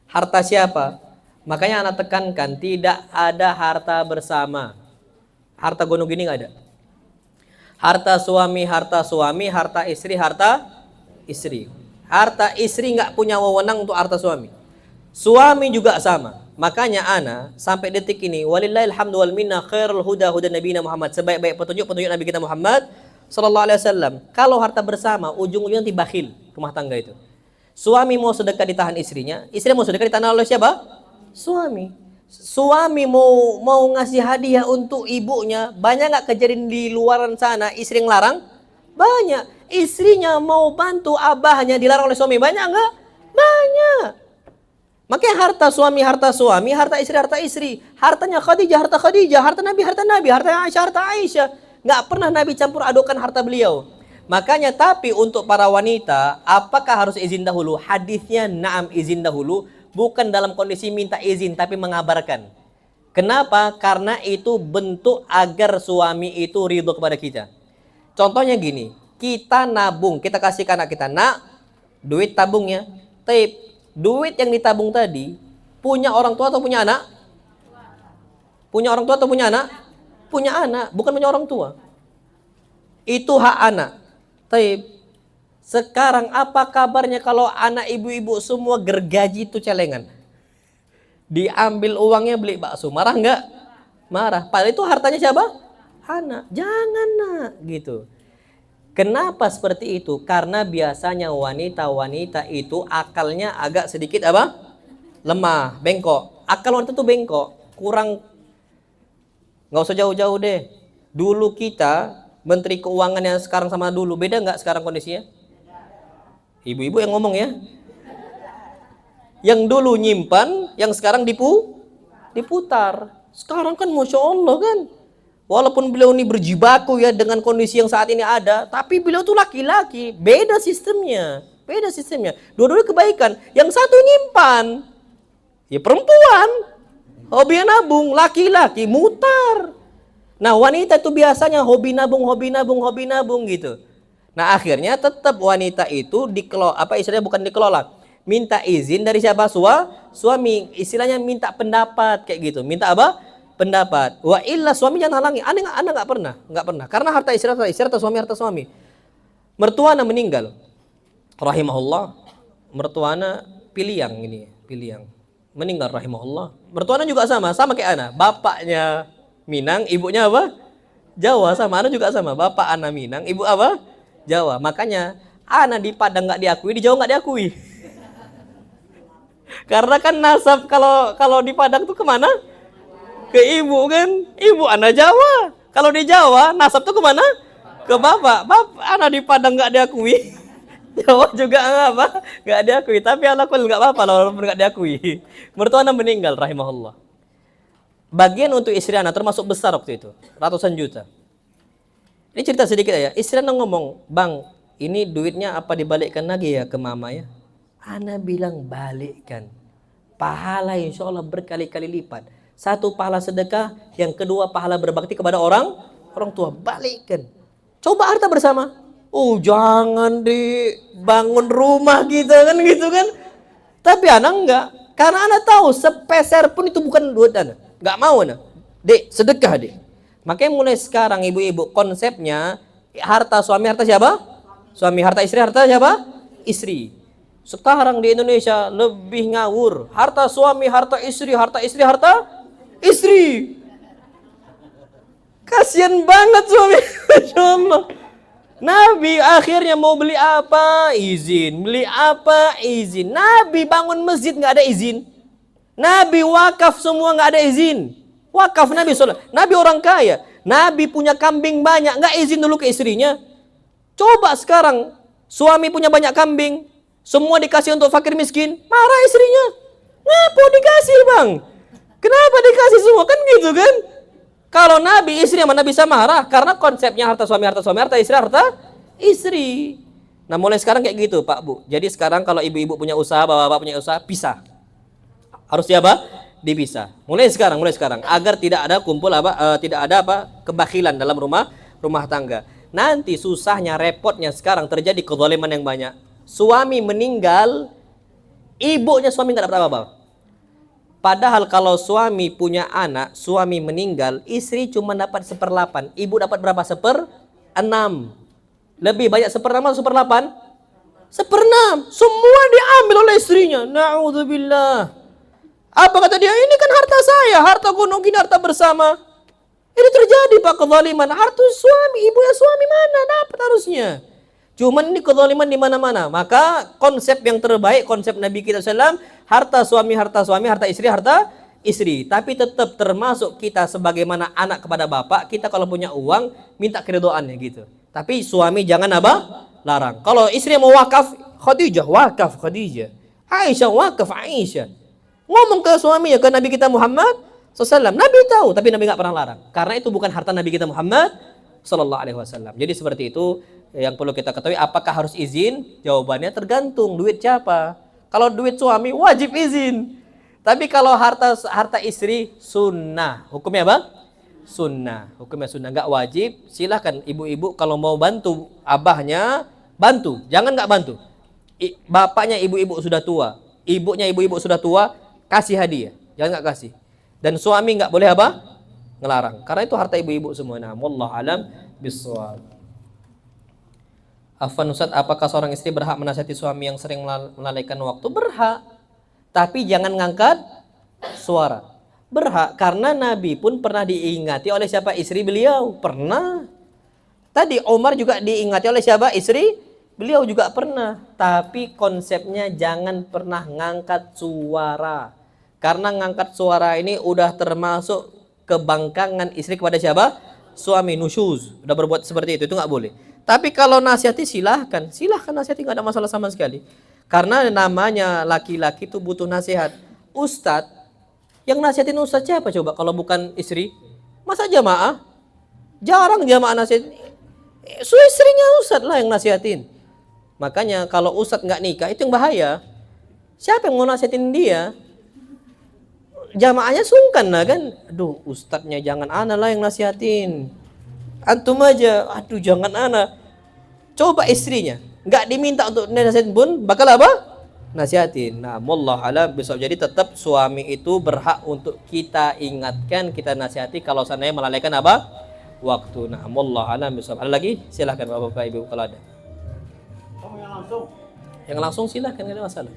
harta siapa. Makanya anak tekankan, tidak ada harta bersama. Harta gunung gini nggak ada. Harta suami, harta istri, harta istri. Harta istri nggak punya wewenang untuk harta suami. Suami juga sama. Makanya ana sampai detik ini, walillahil hamdu wal minna, khairul huda huda nabiyina Muhammad. Sebaik-baik petunjuk Nabi kita Muhammad sallallahu alaihi wasallam. Kalau harta bersama, ujung-ujungnya nanti bakhil rumah tangga itu. Suami mau sedekah ditahan istrinya, istri mau sedekah ditahan oleh siapa? Suami. Suami mau ngasih hadiah untuk ibunya, banyak nggak kejadian di luaran sana istri yang larang? Banyak. Istrinya mau bantu abahnya dilarang oleh suami, banyak nggak? Banyak. Makanya harta suami, harta istri. Hartanya Khadijah, harta Nabi, harta Aisyah, harta Aisyah. Nggak pernah Nabi campur adukan harta beliau. Makanya tapi untuk para wanita, apakah harus izin dahulu? Hadisnya na'am, izin dahulu. Bukan dalam kondisi minta izin, tapi mengabarkan. Kenapa? Karena itu bentuk agar suami itu ridho kepada kita. Contohnya gini, kita nabung, kita kasih ke anak kita, nak, duit tabungnya. Tapi duit yang ditabung tadi punya orang tua atau punya anak? Punya orang tua atau punya anak? Punya anak, bukan punya orang tua. Itu hak anak. Tapi sekarang apa kabarnya kalau anak ibu-ibu semua gergaji itu celengan? Diambil uangnya beli bakso, marah nggak? Marah. Padahal itu hartanya siapa? Anak. Jangan nak, gitu. Kenapa seperti itu? Karena biasanya wanita-wanita itu akalnya agak sedikit apa? Lemah, bengkok. Akal wanita itu bengkok, kurang. Nggak usah jauh-jauh deh. Dulu kita Menteri Keuangan yang sekarang sama dulu beda nggak sekarang kondisinya? Ibu-ibu yang ngomong ya. Yang dulu nyimpan, yang sekarang diputar. Sekarang kan Masya Allah kan. Walaupun beliau ini berjibaku ya dengan kondisi yang saat ini ada, tapi beliau tuh laki-laki. Beda sistemnya. Beda sistemnya. Dua-duanya kebaikan. Yang satu nyimpan. Ya perempuan. Hobi nabung, laki-laki mutar. Nah wanita itu biasanya hobi nabung gitu. Nah akhirnya tetap wanita itu dikelola, apa istilahnya bukan dikelola, minta izin dari siapa? Suami. Istilahnya minta pendapat kayak gitu. Minta apa? Pendapat. Wa illa suami jangan halangi. Anda nggak pernah. Karena harta istri harta suami. Mertuana meninggal. Rahimahullah. Mertuana piliang. Meninggal rahimahullah. Mertuana juga sama kayak Ana. Bapaknya Minang, ibunya apa? Jawa. Sama Ana juga sama. Bapak Ana Minang, ibu apa? Jawa. Makanya Ana di Padang nggak diakui, di Jawa nggak diakui. Karena kan nasab kalau di Padang tuh kemana? Ke ibu kan? Ibu Ana Jawa. Kalau di Jawa nasab tuh kemana? Ke bapak. Bapak Ana di Padang nggak diakui. Jawa juga nggak diakui. Tapi alakul nggak apa-apa walaupun nggak diakui. Mertua Ana meninggal rahimahullah. Bagian untuk istri Ana termasuk besar waktu itu, ratusan juta. Ini cerita sedikit ya. Istri Ana ngomong, bang, ini duitnya apa dibalikkan lagi ya ke mama ya? Ana bilang balikkan. Pahala insya Allah berkali-kali lipat. Satu pahala sedekah, yang kedua pahala berbakti kepada orang tua. Balikkan. Coba harta bersama. Oh jangan dibangun rumah gitu kan. Tapi Ana enggak. Karena Ana tahu sepeser pun itu bukan duit Ana. Enggak mau Ana. Dek, sedekah dek. Makanya mulai sekarang ibu-ibu konsepnya harta suami harta siapa? Suami, harta istri harta siapa? Istri. Sekarang di Indonesia lebih ngawur. Harta suami harta istri harta istri. Kasian banget suami. Masya Allah. Nabi akhirnya mau beli apa? Izin. Beli apa? Izin. Nabi bangun masjid nggak ada izin. Nabi wakaf semua nggak ada izin. Wakaf Nabi sholat. Nabi orang kaya. Nabi punya kambing banyak, nggak izin dulu ke istrinya. Coba sekarang suami punya banyak kambing, semua dikasih untuk fakir miskin, marah istrinya. Ngapa dikasih bang? Kenapa dikasih semua? Kan gitu kan? Kalau Nabi istri sama Nabi sama marah, karena konsepnya harta suami, harta istri. Nah mulai sekarang kayak gitu Pak Bu. Jadi sekarang kalau ibu-ibu punya usaha, bapak-bapak punya usaha, pisah. Harus siapa? Dipisah. Mulai sekarang, agar tidak ada kebakilan dalam rumah tangga. Nanti susahnya, repotnya sekarang terjadi kezaliman yang banyak. Suami meninggal, ibunya suami nggak dapat apa-apa. Padahal kalau suami punya anak, suami meninggal, istri cuma dapat 1/8. Ibu dapat berapa? 1/6. Lebih banyak 1/6 atau 1/8? 1/6. Semua diambil oleh istrinya. Na'udzubillah. Apa kata dia? Ini kan harta saya, harta gunung gini, harta bersama. Ini terjadi Pak kezaliman. Harta suami, ibunya suami mana dapat harusnya. Cuman ini kezaliman di mana-mana. Maka konsep yang terbaik, konsep Nabi kita SAW, harta suami, harta istri. Tapi tetap termasuk kita sebagaimana anak kepada bapak, kita kalau punya uang, minta keridhoannya gitu. Tapi suami jangan larang. Kalau istri mau wakaf, Khadijah, wakaf Khadijah. Aisyah, wakaf Aisyah. Ngomong ke suami ya, ke Nabi kita Muhammad SAW. Nabi tahu, tapi Nabi nggak pernah larang. Karena itu bukan harta Nabi kita Muhammad SAW. Jadi seperti itu. Yang perlu kita ketahui, apakah harus izin? Jawabannya tergantung duit siapa. Kalau duit suami wajib izin. Tapi kalau harta istri sunnah. Hukumnya apa? sunnah. Hukumnya sunnah, nggak wajib. Silahkan ibu-ibu kalau mau bantu abahnya, bantu. Jangan nggak bantu. Bapaknya ibu-ibu sudah tua, ibunya ibu-ibu sudah tua, kasih hadiah. Jangan nggak kasih. Dan suami nggak boleh apa? Ngelarang. Karena itu harta ibu-ibu semua. Nah, wallahu alam bissawab. Afwan Ustaz, apakah seorang istri berhak menasihati suami yang sering melalaikan waktu? Berhak. Tapi jangan ngangkat suara. Berhak, karena Nabi pun pernah diingati oleh siapa? Istri beliau. Pernah. Tadi Umar juga diingati oleh siapa? Istri beliau juga pernah. Tapi konsepnya jangan pernah ngangkat suara. Karena ngangkat suara ini udah termasuk kebangkangan istri kepada siapa? Suami, nusyuz. Udah berbuat seperti itu nggak boleh. Tapi kalau nasihati silahkan nasihati, nggak ada masalah sama sekali. Karena namanya laki-laki itu butuh nasihat. Ustadz, yang nasihatin ustadz siapa coba kalau bukan istri? Masa jamaah? Jarang jamaah nasihatin. Istrinya ustadz lah yang nasihatin. Makanya kalau ustadz nggak nikah itu yang bahaya. Siapa yang mau nasihatin dia? Jamaahnya sungkan lah kan. Aduh, ustadznya jangan ana lah yang nasihatin. Antum aja, aduh jangan ana. Coba istrinya, nggak diminta untuk nasihatin pun bakal apa? Nasihatin. Nah, wallahu alam besok. Jadi tetap suami itu berhak untuk kita ingatkan, kita nasihati kalau seandainya melalaikan apa? Waktu. Nah, wallahu alam besok. Ada lagi? Silahkan Bapak Ibu kalau ada. Kamu yang langsung. Yang langsung silahkan, nggak ada masalah.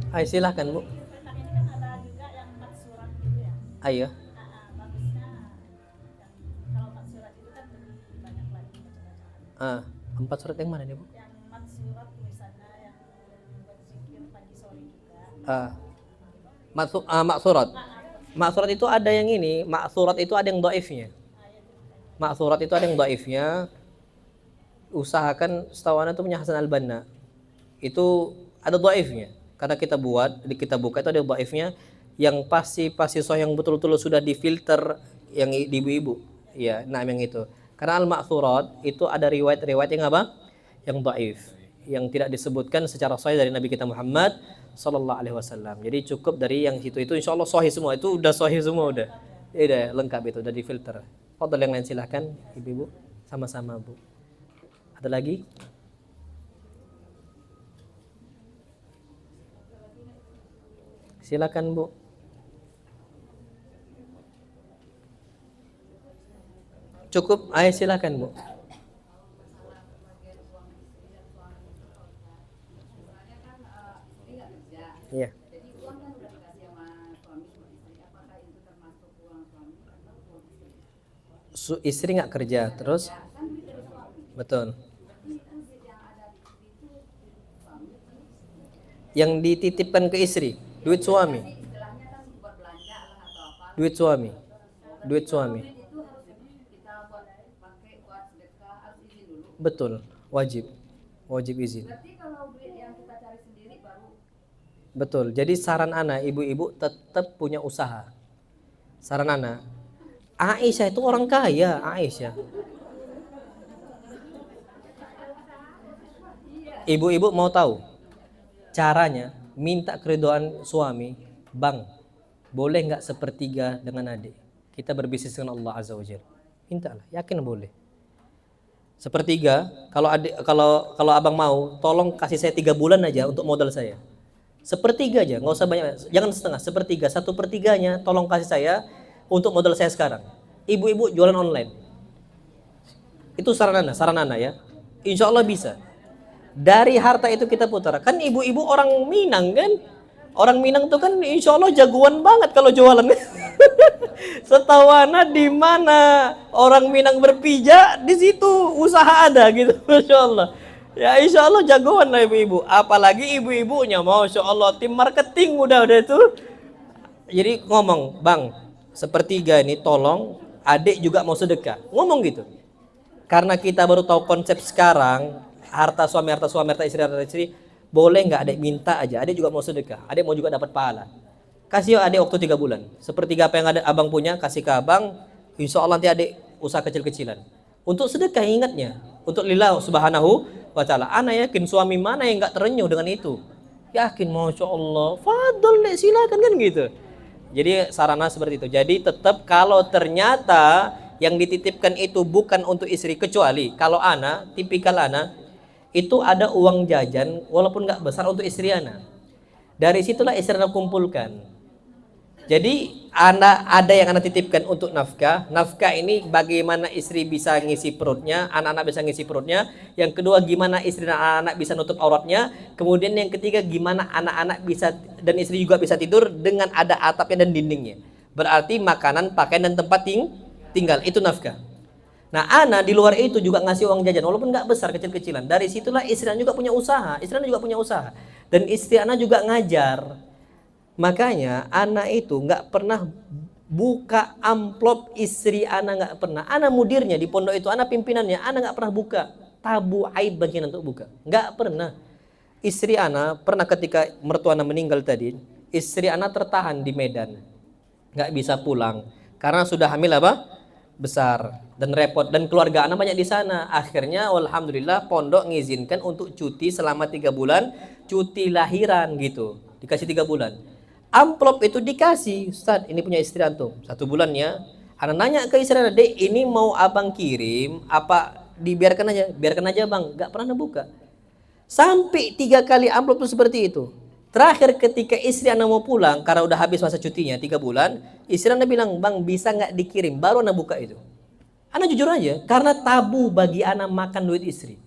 Ayo silahkan Bu. Petak ini kan ada juga yang 4 surat gitu ya. Ayo. Bagusnya yang kalau 4 surat itu kan lebih banyak lagi baca-bacaan. 4 surat yang mana nih Bu? Yang 4 surat misalnya yang berzikir pagi sore juga. Maksurat. Maksurat itu ada yang ini, maksurat itu ada yang dhaifnya. Maksurat itu ada yang dhaifnya. Usahakan setahu ana itu punya Hasan Al-Banna. Itu ada dhaifnya. Karena kita buka itu ada dhaifnya yang pasti sahih yang betul-betul sudah difilter yang di ibu-ibu. Ya, nah yang itu. Karena al-maksurat itu ada riwayat-riwayat yang apa? Yang dhaif, yang tidak disebutkan secara sahih dari Nabi kita Muhammad sallallahu alaihi wasallam. Jadi cukup dari yang itu insyaallah sahih semua. Itu udah sahih semua udah. Ya udah lengkap itu, udah difilter. Fadhil yang lain silahkan ibu-ibu sama-sama Bu. Ada lagi? Silakan Bu. Cukup? Ayo silakan Bu. Iya. Istri nggak kerja terus? Betul. Yang dititipkan ke istri, duit suami. Duit suami. Duit suami. Betul, wajib. Wajib izin. Betul. Jadi saran ana ibu-ibu tetap punya usaha. Saran ana, Aisyah itu orang kaya, Aisyah. Ibu-ibu mau tahu caranya minta keridhaan suami? Bang, boleh nggak sepertiga dengan adik? Kita berbisnis dengan Allah Azza wa Jalla. Mintalah, yakin boleh. Sepertiga, kalau abang mau, tolong kasih saya 3 bulan aja untuk modal saya. Sepertiga aja, nggak usah banyak, jangan setengah, sepertiga, 1/3-nya tolong kasih saya untuk modal saya sekarang. Ibu-ibu jualan online. Itu saran ana ya. Insya Allah bisa. Dari harta itu kita putar. Kan ibu-ibu orang Minang kan? Orang Minang tuh kan insya Allah jagoan banget kalau jualan. Setahu ana di mana orang Minang berpijak, di situ usaha ada gitu. Masya Allah. Ya insya Allah jagoan lah ibu-ibu. Apalagi ibu-ibunya, Masya Allah, tim marketing udah itu. Jadi ngomong, bang, sepertiga ini tolong, adik juga mau sedekah. Ngomong gitu. Karena kita baru tahu konsep sekarang, harta suami, harta istri, boleh nggak adik minta aja. Adik juga mau sedekah. Adik mau juga dapat pahala. Kasih adik waktu 3 bulan. Sepertiga apa yang ada abang punya, kasih ke abang. Insya Allah nanti adik usaha kecil-kecilan. Untuk sedekah ingatnya. Untuk lillah subhanahu wa ta'ala. Ana yakin suami mana yang nggak terenyuh dengan itu. Yakin, Masya Allah. Fadol, Dek, silakan kan gitu. Jadi sarana seperti itu. Jadi tetap kalau ternyata yang dititipkan itu bukan untuk istri, kecuali kalau ana, tipikal ana, itu ada uang jajan walaupun nggak besar untuk istri ana. Dari situlah istri ana kumpulkan. Jadi anak ada yang anak titipkan untuk nafkah. Nafkah ini bagaimana istri bisa ngisi perutnya, anak-anak bisa ngisi perutnya. Yang kedua gimana istri dan anak-anak bisa nutup auratnya. Kemudian yang ketiga gimana anak-anak bisa dan istri juga bisa tidur dengan ada atapnya dan dindingnya. Berarti makanan, pakaian dan tempat tinggal itu nafkah. Nah, anak di luar itu juga ngasih uang jajan walaupun nggak besar, kecil-kecilan. Dari situlah istri anak juga punya usaha, istri anak juga punya usaha. Dan istri anak juga ngajar. Makanya anak itu nggak pernah buka amplop istri anak, nggak pernah. Anak mudirnya di pondok itu, anak pimpinannya, anak nggak pernah buka. Tabu, aib bagian untuk buka, nggak pernah. Istri anak pernah ketika mertua anak meninggal tadi, istri anak tertahan di Medan, nggak bisa pulang karena sudah hamil apa? Besar dan repot dan keluarga anak banyak di sana. Akhirnya alhamdulillah pondok ngizinkan untuk cuti selama 3 bulan, cuti lahiran gitu, dikasih 3 bulan. Amplop itu dikasih, Ustaz, ini punya istri antum, 1 bulannya. Anak nanya ke istri anak, Dek, ini mau abang kirim apa dibiarkan aja? Biarkan aja bang, gak pernah buka. Sampai 3 kali amplop itu seperti itu. Terakhir ketika istri anak mau pulang, karena udah habis masa cutinya 3 bulan, istri anak bilang, bang bisa gak dikirim? Baru anak buka itu. Anak jujur aja, karena tabu bagi anak makan duit istri.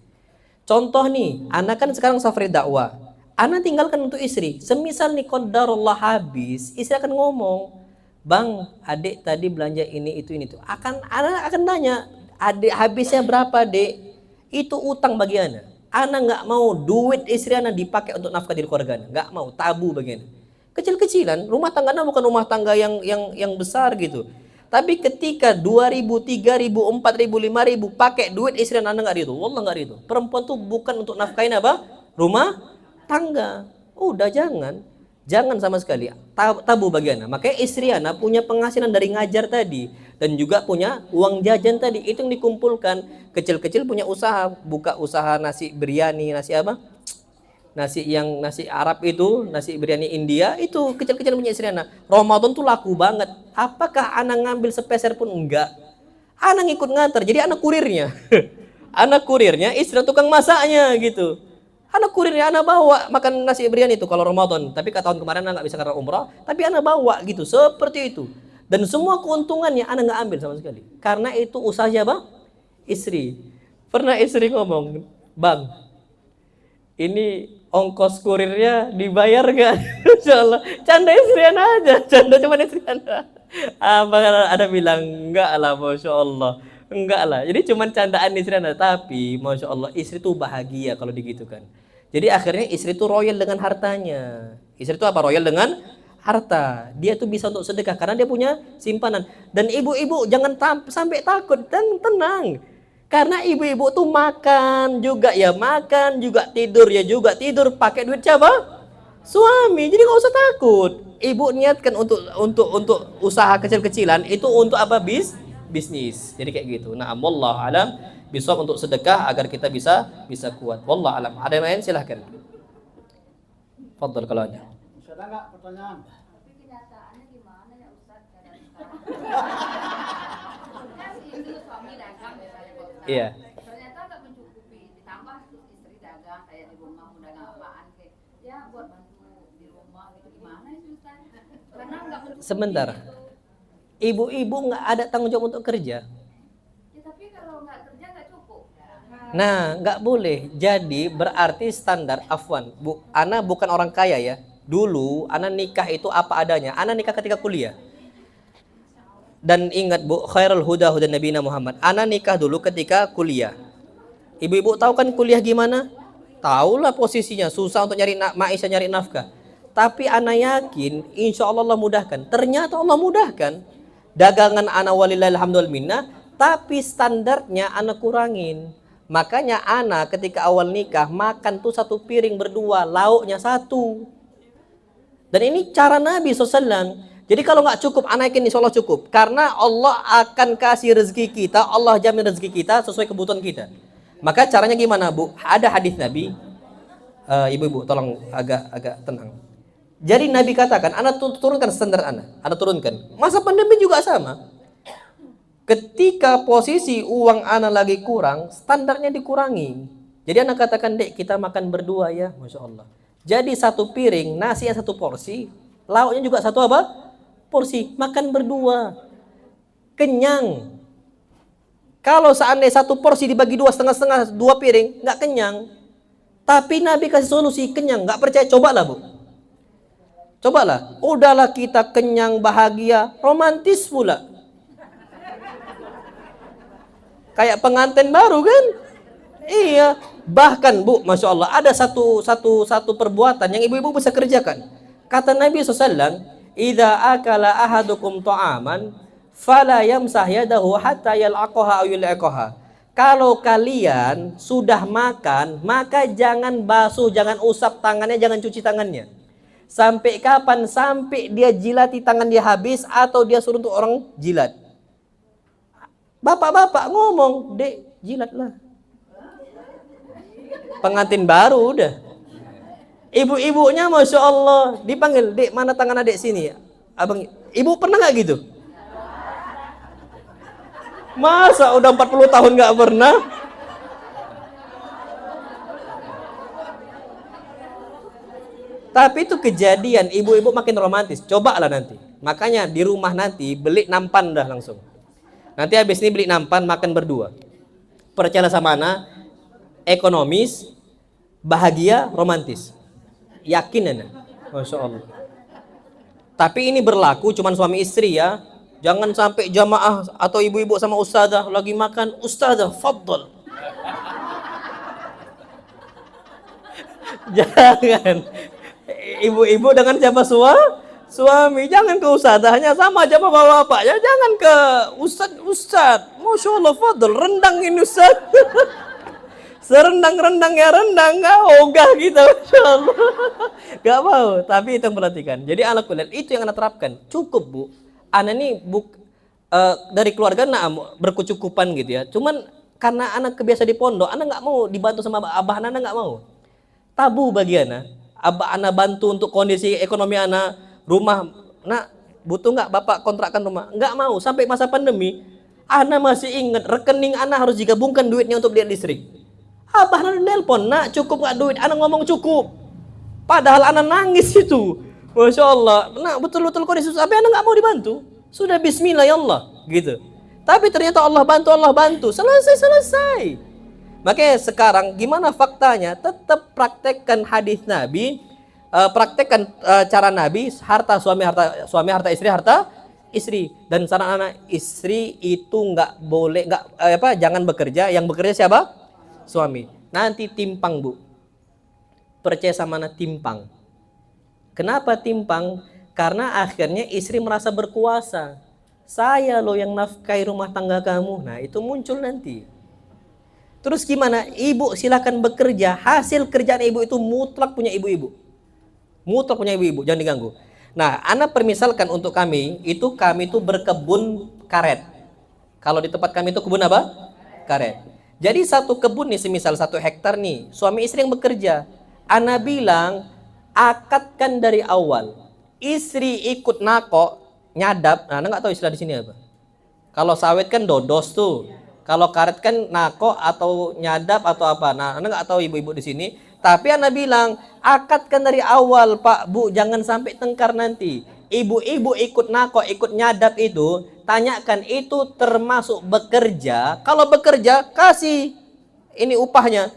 Contoh nih, anak kan sekarang safari dakwah. Anak tinggalkan untuk istri. Semisal nih qadarullah habis, istri akan ngomong, bang, adik tadi belanja ini itu. Anak akan tanya, adik habisnya berapa, dek? Itu utang bagi anak. Anak nggak mau duit istri anak dipakai untuk nafkah di keluarga anak. Nggak mau, tabu bagi anak. Kecil-kecilan, rumah tangga anak bukan rumah tangga yang besar gitu. Tapi ketika 2.000, 3.000, 4.000, 5.000 pakai duit istri anak nggak itu. Wallah nggak itu. Perempuan tuh bukan untuk nafkahin apa? Rumah tangga. Udah jangan sama sekali, tabu bagi anak. Makanya istri anak punya penghasilan dari ngajar tadi dan juga punya uang jajan tadi, itu yang dikumpulkan. Kecil-kecil punya usaha, buka usaha nasi biryani, nasi apa, nasi Arab itu, nasi biryani India, itu kecil-kecil punya istri anak. Ramadan tuh laku banget. Apakah anak ngambil sepeser pun? Enggak. Anak ngikut ngantar, jadi anak kurirnya. Anak kurirnya, istri tukang masaknya gitu. Anak kurirnya, anak bawa makan nasi biryani itu kalau Ramadan. Tapi tahun kemarin anak nggak bisa karena umrah, tapi anak bawa gitu, seperti itu. Dan semua keuntungannya anak nggak ambil sama sekali. Karena itu usaha siapa? Istri. Pernah istri ngomong, bang, ini ongkos kurirnya dibayar gak? Insyaallah. Canda istri anak aja, canda cuma istri anak. Abang ada bilang, enggak lah, Masya Allah. Enggak lah, jadi cuma candaan istri anak. Tapi Masya Allah, istri tuh bahagia kalau digitukan. Jadi akhirnya istri tuh royal dengan hartanya. Istri tuh apa? Royal dengan harta. Dia tuh bisa untuk sedekah karena dia punya simpanan. Dan ibu-ibu jangan sampai takut dan tenang. Karena ibu-ibu tuh makan juga tidur ya juga tidur pakai duit siapa? Suami. Jadi nggak usah takut. Ibu niatkan untuk usaha kecil-kecilan itu untuk apa? Bisnis. Jadi kayak gitu. Nah, wallahu alam bisa untuk sedekah agar kita bisa kuat. Wallahu alam. Ada yang lain silahkan. Fadhal kalau ada. Masih ada nggak pertanyaan? Tapi kenyataannya gimana ya Ustaz? Kan itu suami dagang misalnya Pak Ustaz. Iya. Ternyata nggak mencukupi, ditambah istri dagang kayak di rumah mau dagang apaan kayak ya buat bantu di rumah gitu, gimana itu Ustaz? Karena nggak mencukupi. Sebentar. Ibu-ibu nggak ada tanggung jawab untuk kerja. Ya tapi kalau nggak kerja nggak cukup. Nah, nggak boleh. Jadi berarti standar afwan. Ana bukan orang kaya ya. Dulu ana nikah itu apa adanya. Ana nikah ketika kuliah. Dan ingat Bu, khairul huda huda Nabi Muhammad. Ana nikah dulu ketika kuliah. Ibu-ibu tahu kan kuliah gimana? Tahulah posisinya, susah untuk nyari maisha, nyari nafkah. Tapi ana yakin insya Allah Allah mudahkan. Ternyata Allah mudahkan. Dagangan ana walillahil hamdu wal minnah, tapi standarnya ana kurangin. Makanya ana ketika awal nikah makan tuh 1 piring berdua, lauknya 1. Dan ini cara Nabi SAW. Jadi kalau nggak cukup, ana yakin insya Allah cukup. Karena Allah akan kasih rezeki kita, Allah jamin rezeki kita sesuai kebutuhan kita. Maka caranya gimana Bu? Ada hadis Nabi, Ibu-ibu tolong agak tenang. Jadi Nabi katakan, Anda turunkan standar Anda turunkan. Masa pandemi juga sama. Ketika posisi uang Anda lagi kurang, standarnya dikurangi. Jadi Anda katakan, Dek, kita makan berdua ya, Masya Allah. Jadi satu piring, nasi yang satu porsi, lauknya juga satu apa? Porsi, makan berdua. Kenyang. Kalau seandainya satu porsi dibagi dua, setengah-setengah, dua piring, nggak kenyang. Tapi Nabi kasih solusi, kenyang. Nggak percaya, cobalah Bu. Cobalah. Udahlah kita kenyang, bahagia, romantis pula. Kayak pengantin baru kan? Iya. Bahkan Bu, Masya Allah, ada satu perbuatan yang ibu-ibu bisa kerjakan. Kata Nabi SAW, "Idza akala ahadukum ta'aman, fala yamsah yadahu hatta yal'aqaha aw yul'aqaha." Kalau kalian sudah makan, maka jangan basuh, jangan usap tangannya, jangan cuci tangannya. Sampai kapan? Sampai dia jilati tangan dia habis atau dia suruh untuk orang jilat. Bapak-bapak ngomong, Dek, jilatlah. Pengantin baru udah. Ibu-ibunya Masya Allah dipanggil, Dek, mana tangan adek sini? Abang, ibu pernah nggak gitu? Masa udah 40 tahun nggak pernah? Tapi itu kejadian, ibu-ibu makin romantis. Cobalah nanti. Makanya di rumah nanti beli nampan dah langsung. Nanti habis ini beli nampan, makan berdua. Percaya sama Ana, ekonomis, bahagia, romantis. Yakin Ana? Masya Allah. Tapi ini berlaku cuman suami istri ya. Jangan sampai jamaah atau ibu-ibu sama ustazah lagi makan, ustazah, faddal. Jangan. Ibu-ibu dengan siapa suami, jangan ke ustazahnya, sama aja bapak-bapak ya, jangan ke ustaz. Masya Allah, faddal, rendang ini ustaz. Serendang-rendangnya rendang, nggak ogah gitu, Masya Allah. Nggak mau, tapi itu yang perhatikan. Jadi ala kuliah itu yang Anda terapkan, cukup Bu. Anda ini dari keluarga berkecukupan gitu ya. Cuman karena anak kebiasa di pondok, Anda nggak mau dibantu sama abah Anda nggak mau. Tabu bagi Anda. Abah Anda bantu untuk kondisi ekonomi Anda, rumah, nak butuh nggak bapak kontrakkan rumah? Nggak mau. Sampai masa pandemi, Anda masih ingat rekening Anda harus digabungkan duitnya untuk biaya listrik. Abah Anda nelpon, nak cukup nggak duit? Anda ngomong cukup. Padahal Anda nangis itu. Masya Allah, nah betul-betul kondisi susah, tapi Anda nggak mau dibantu. Sudah Bismillah ya Allah, gitu. Tapi ternyata Allah bantu, selesai. Makanya sekarang gimana faktanya? Tetap praktekkan hadis Nabi, praktekkan cara Nabi, harta suami, harta istri. Dan saran anak istri itu nggak boleh, jangan bekerja. Yang bekerja siapa? Suami. Nanti timpang Bu. Percaya sama anak timpang. Kenapa timpang? Karena akhirnya istri merasa berkuasa. Saya loh yang nafkahi rumah tangga kamu. Nah itu muncul nanti. Terus gimana? Ibu silakan bekerja. Hasil kerjaan ibu itu mutlak punya ibu-ibu. Mutlak punya ibu-ibu, jangan diganggu. Nah, Ana permisalkan untuk kami itu berkebun karet. Kalau di tempat kami itu kebun apa? Karet. Jadi satu kebun nih, semisal 1 hektar nih, suami istri yang bekerja. Ana bilang, akadkan dari awal. Istri ikut nako, nyadap. Nah, Anda nggak tahu istilah di sini apa? Kalau sawit kan dodos tuh. Kalau karet kan nako atau nyadap atau apa. Nah, Anda nggak tahu ibu-ibu di sini. Tapi Anda bilang, akadkan dari awal, Pak, Bu, jangan sampai tengkar nanti. Ibu-ibu ikut nako, ikut nyadap itu, tanyakan itu termasuk bekerja. Kalau bekerja, kasih ini upahnya.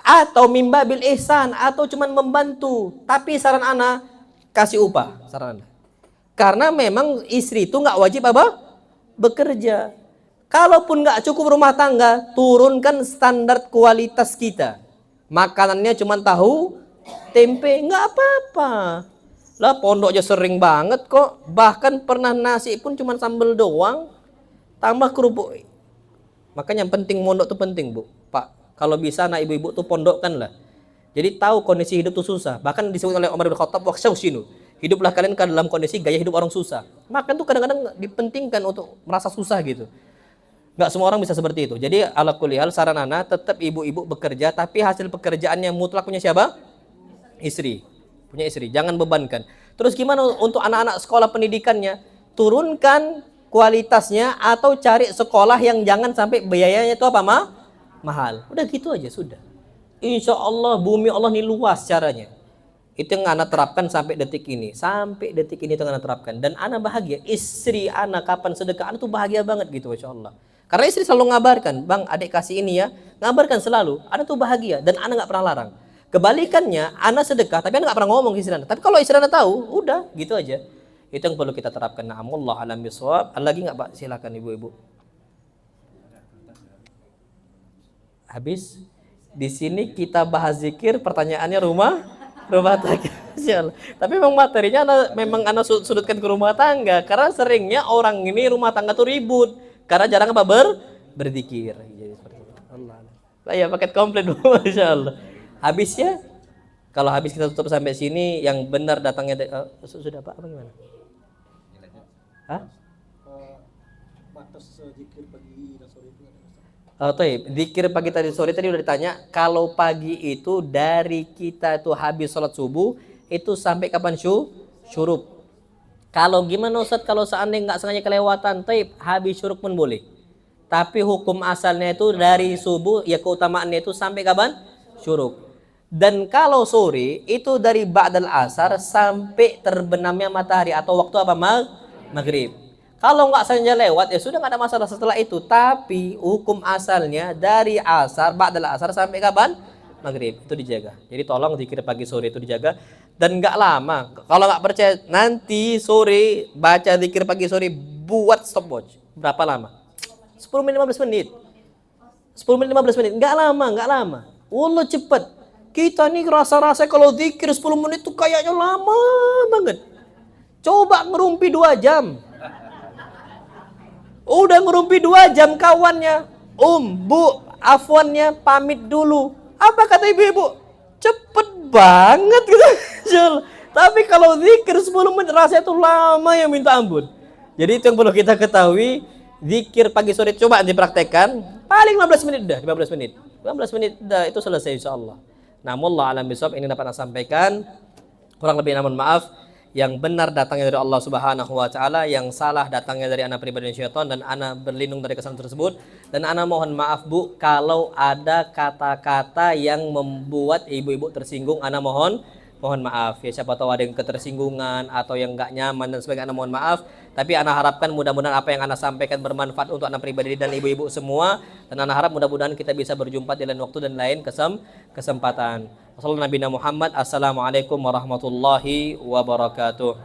Atau mimbabil ihsan, atau cuman membantu. Tapi saran Ana, kasih upah, saran Anda. Karena memang istri itu nggak wajib apa? Bekerja. Kalaupun nggak cukup rumah tangga, turunkan standar kualitas kita. Makanannya cuma tahu, tempe, nggak apa-apa. Lah pondok aja sering banget kok. Bahkan pernah nasi pun cuma sambal doang, tambah kerupuk. Makanya yang penting pondok itu penting Bu, Pak. Kalau bisa anak ibu-ibu tuh pondokkan lah. Jadi tahu kondisi hidup tuh susah. Bahkan disebut oleh Umar bin Khattab, waqshawshinu. Hiduplah kalian kan dalam kondisi gaya hidup orang susah. Makan tuh kadang-kadang dipentingkan untuk merasa susah gitu. Nggak semua orang bisa seperti itu. Jadi ala kulli hal saran Ana tetap ibu-ibu bekerja, tapi hasil pekerjaannya mutlak punya siapa? Istri, punya istri, jangan bebankan. Terus gimana untuk anak-anak sekolah pendidikannya? Turunkan kualitasnya atau cari sekolah yang jangan sampai biayanya itu apa mahal. Udah gitu aja sudah. Insya Allah bumi Allah ini luas caranya. Itu yang anak terapkan sampai detik ini. Sampai detik ini itu yang anak terapkan. Dan anak bahagia. Istri anak kapan sedekah, anak tuh bahagia banget gitu Insya Allah. Karena istri selalu ngabarkan, bang adik kasih ini ya. Ngabarkan selalu, anak tuh bahagia. Dan anak gak pernah larang. Kebalikannya, anak sedekah, tapi anak gak pernah ngomong ke istri anak. Tapi kalau istri anak tahu, udah gitu aja. Itu yang perlu kita terapkan. Na'amullah alam bisawab. Ada lagi gak Pak? Silakan ibu-ibu. Habis. Di sini kita bahas zikir, pertanyaannya rumah tangga. Tapi memang materinya memang anak sudutkan ke rumah tangga. Karena seringnya orang ini rumah tangga tuh ribut. Karena jarang apa berzikir. Jadi seperti itu. Allah. Ya paket komplit Masya Allah. Habis ya. Kalau habis kita tutup sampai sini, yang benar datangnya sudah Pak apa gimana? Hah? Batas zikir pagi dan sore itu ada. Zikir pagi tadi sore tadi udah ditanya. Kalau pagi itu dari kita itu habis sholat subuh itu sampai kapan syuruk? Kalau gimana Ustaz kalau seandainya nggak sengaja kelewatan, habis syuruk pun boleh. Tapi hukum asalnya itu dari subuh ya keutamaannya itu sampai kapan? Syuruk. Dan kalau sore itu dari ba'dal asar sampai terbenamnya matahari atau waktu apa maghrib. Kalau nggak sengaja lewat ya sudah nggak ada masalah setelah itu. Tapi hukum asalnya dari asar ba'dal asar sampai kapan? Maghrib itu dijaga. Jadi tolong zikir pagi sore itu dijaga dan nggak lama. Kalau nggak percaya nanti sore baca zikir pagi sore buat stopwatch. Berapa lama? 10 menit 15 menit. 10 menit 15 menit. Nggak lama. Allah cepet. Kita nih rasa-rasa kalau zikir 10 menit tuh kayaknya lama banget. Coba ngerumpi 2 jam. Udah ngerumpi 2 jam kawannya. Bu, afwannya pamit dulu. Apa kata ibu-ibu? Cepet banget gitu. Tapi kalau zikir 10 menit rasanya tuh lama yang minta ampun. Jadi itu yang perlu kita ketahui. Zikir pagi sore coba dipraktekkan. Paling 15 menit udah, 15 menit. 15 menit udah itu selesai insyaallah. Namun Allah alam bisawab ini dapat saya sampaikan. Kurang lebih namun maaf. Yang benar datangnya dari Allah Subhanahu wa taala, yang salah datangnya dari anak pribadi syaitan, dan ana berlindung dari kesalahan tersebut. Dan ana mohon maaf Bu kalau ada kata-kata yang membuat ibu-ibu tersinggung, ana mohon maaf. Ya siapa tahu ada yang ketersinggungan atau yang enggak nyaman dan sebagainya, ana mohon maaf. Tapi ana harapkan mudah-mudahan apa yang ana sampaikan bermanfaat untuk anak pribadi dan ibu-ibu semua, dan ana harap mudah-mudahan kita bisa berjumpa di lain waktu dan lain kesempatan. Wassalamualaikum warahmatullahi wabarakatuh.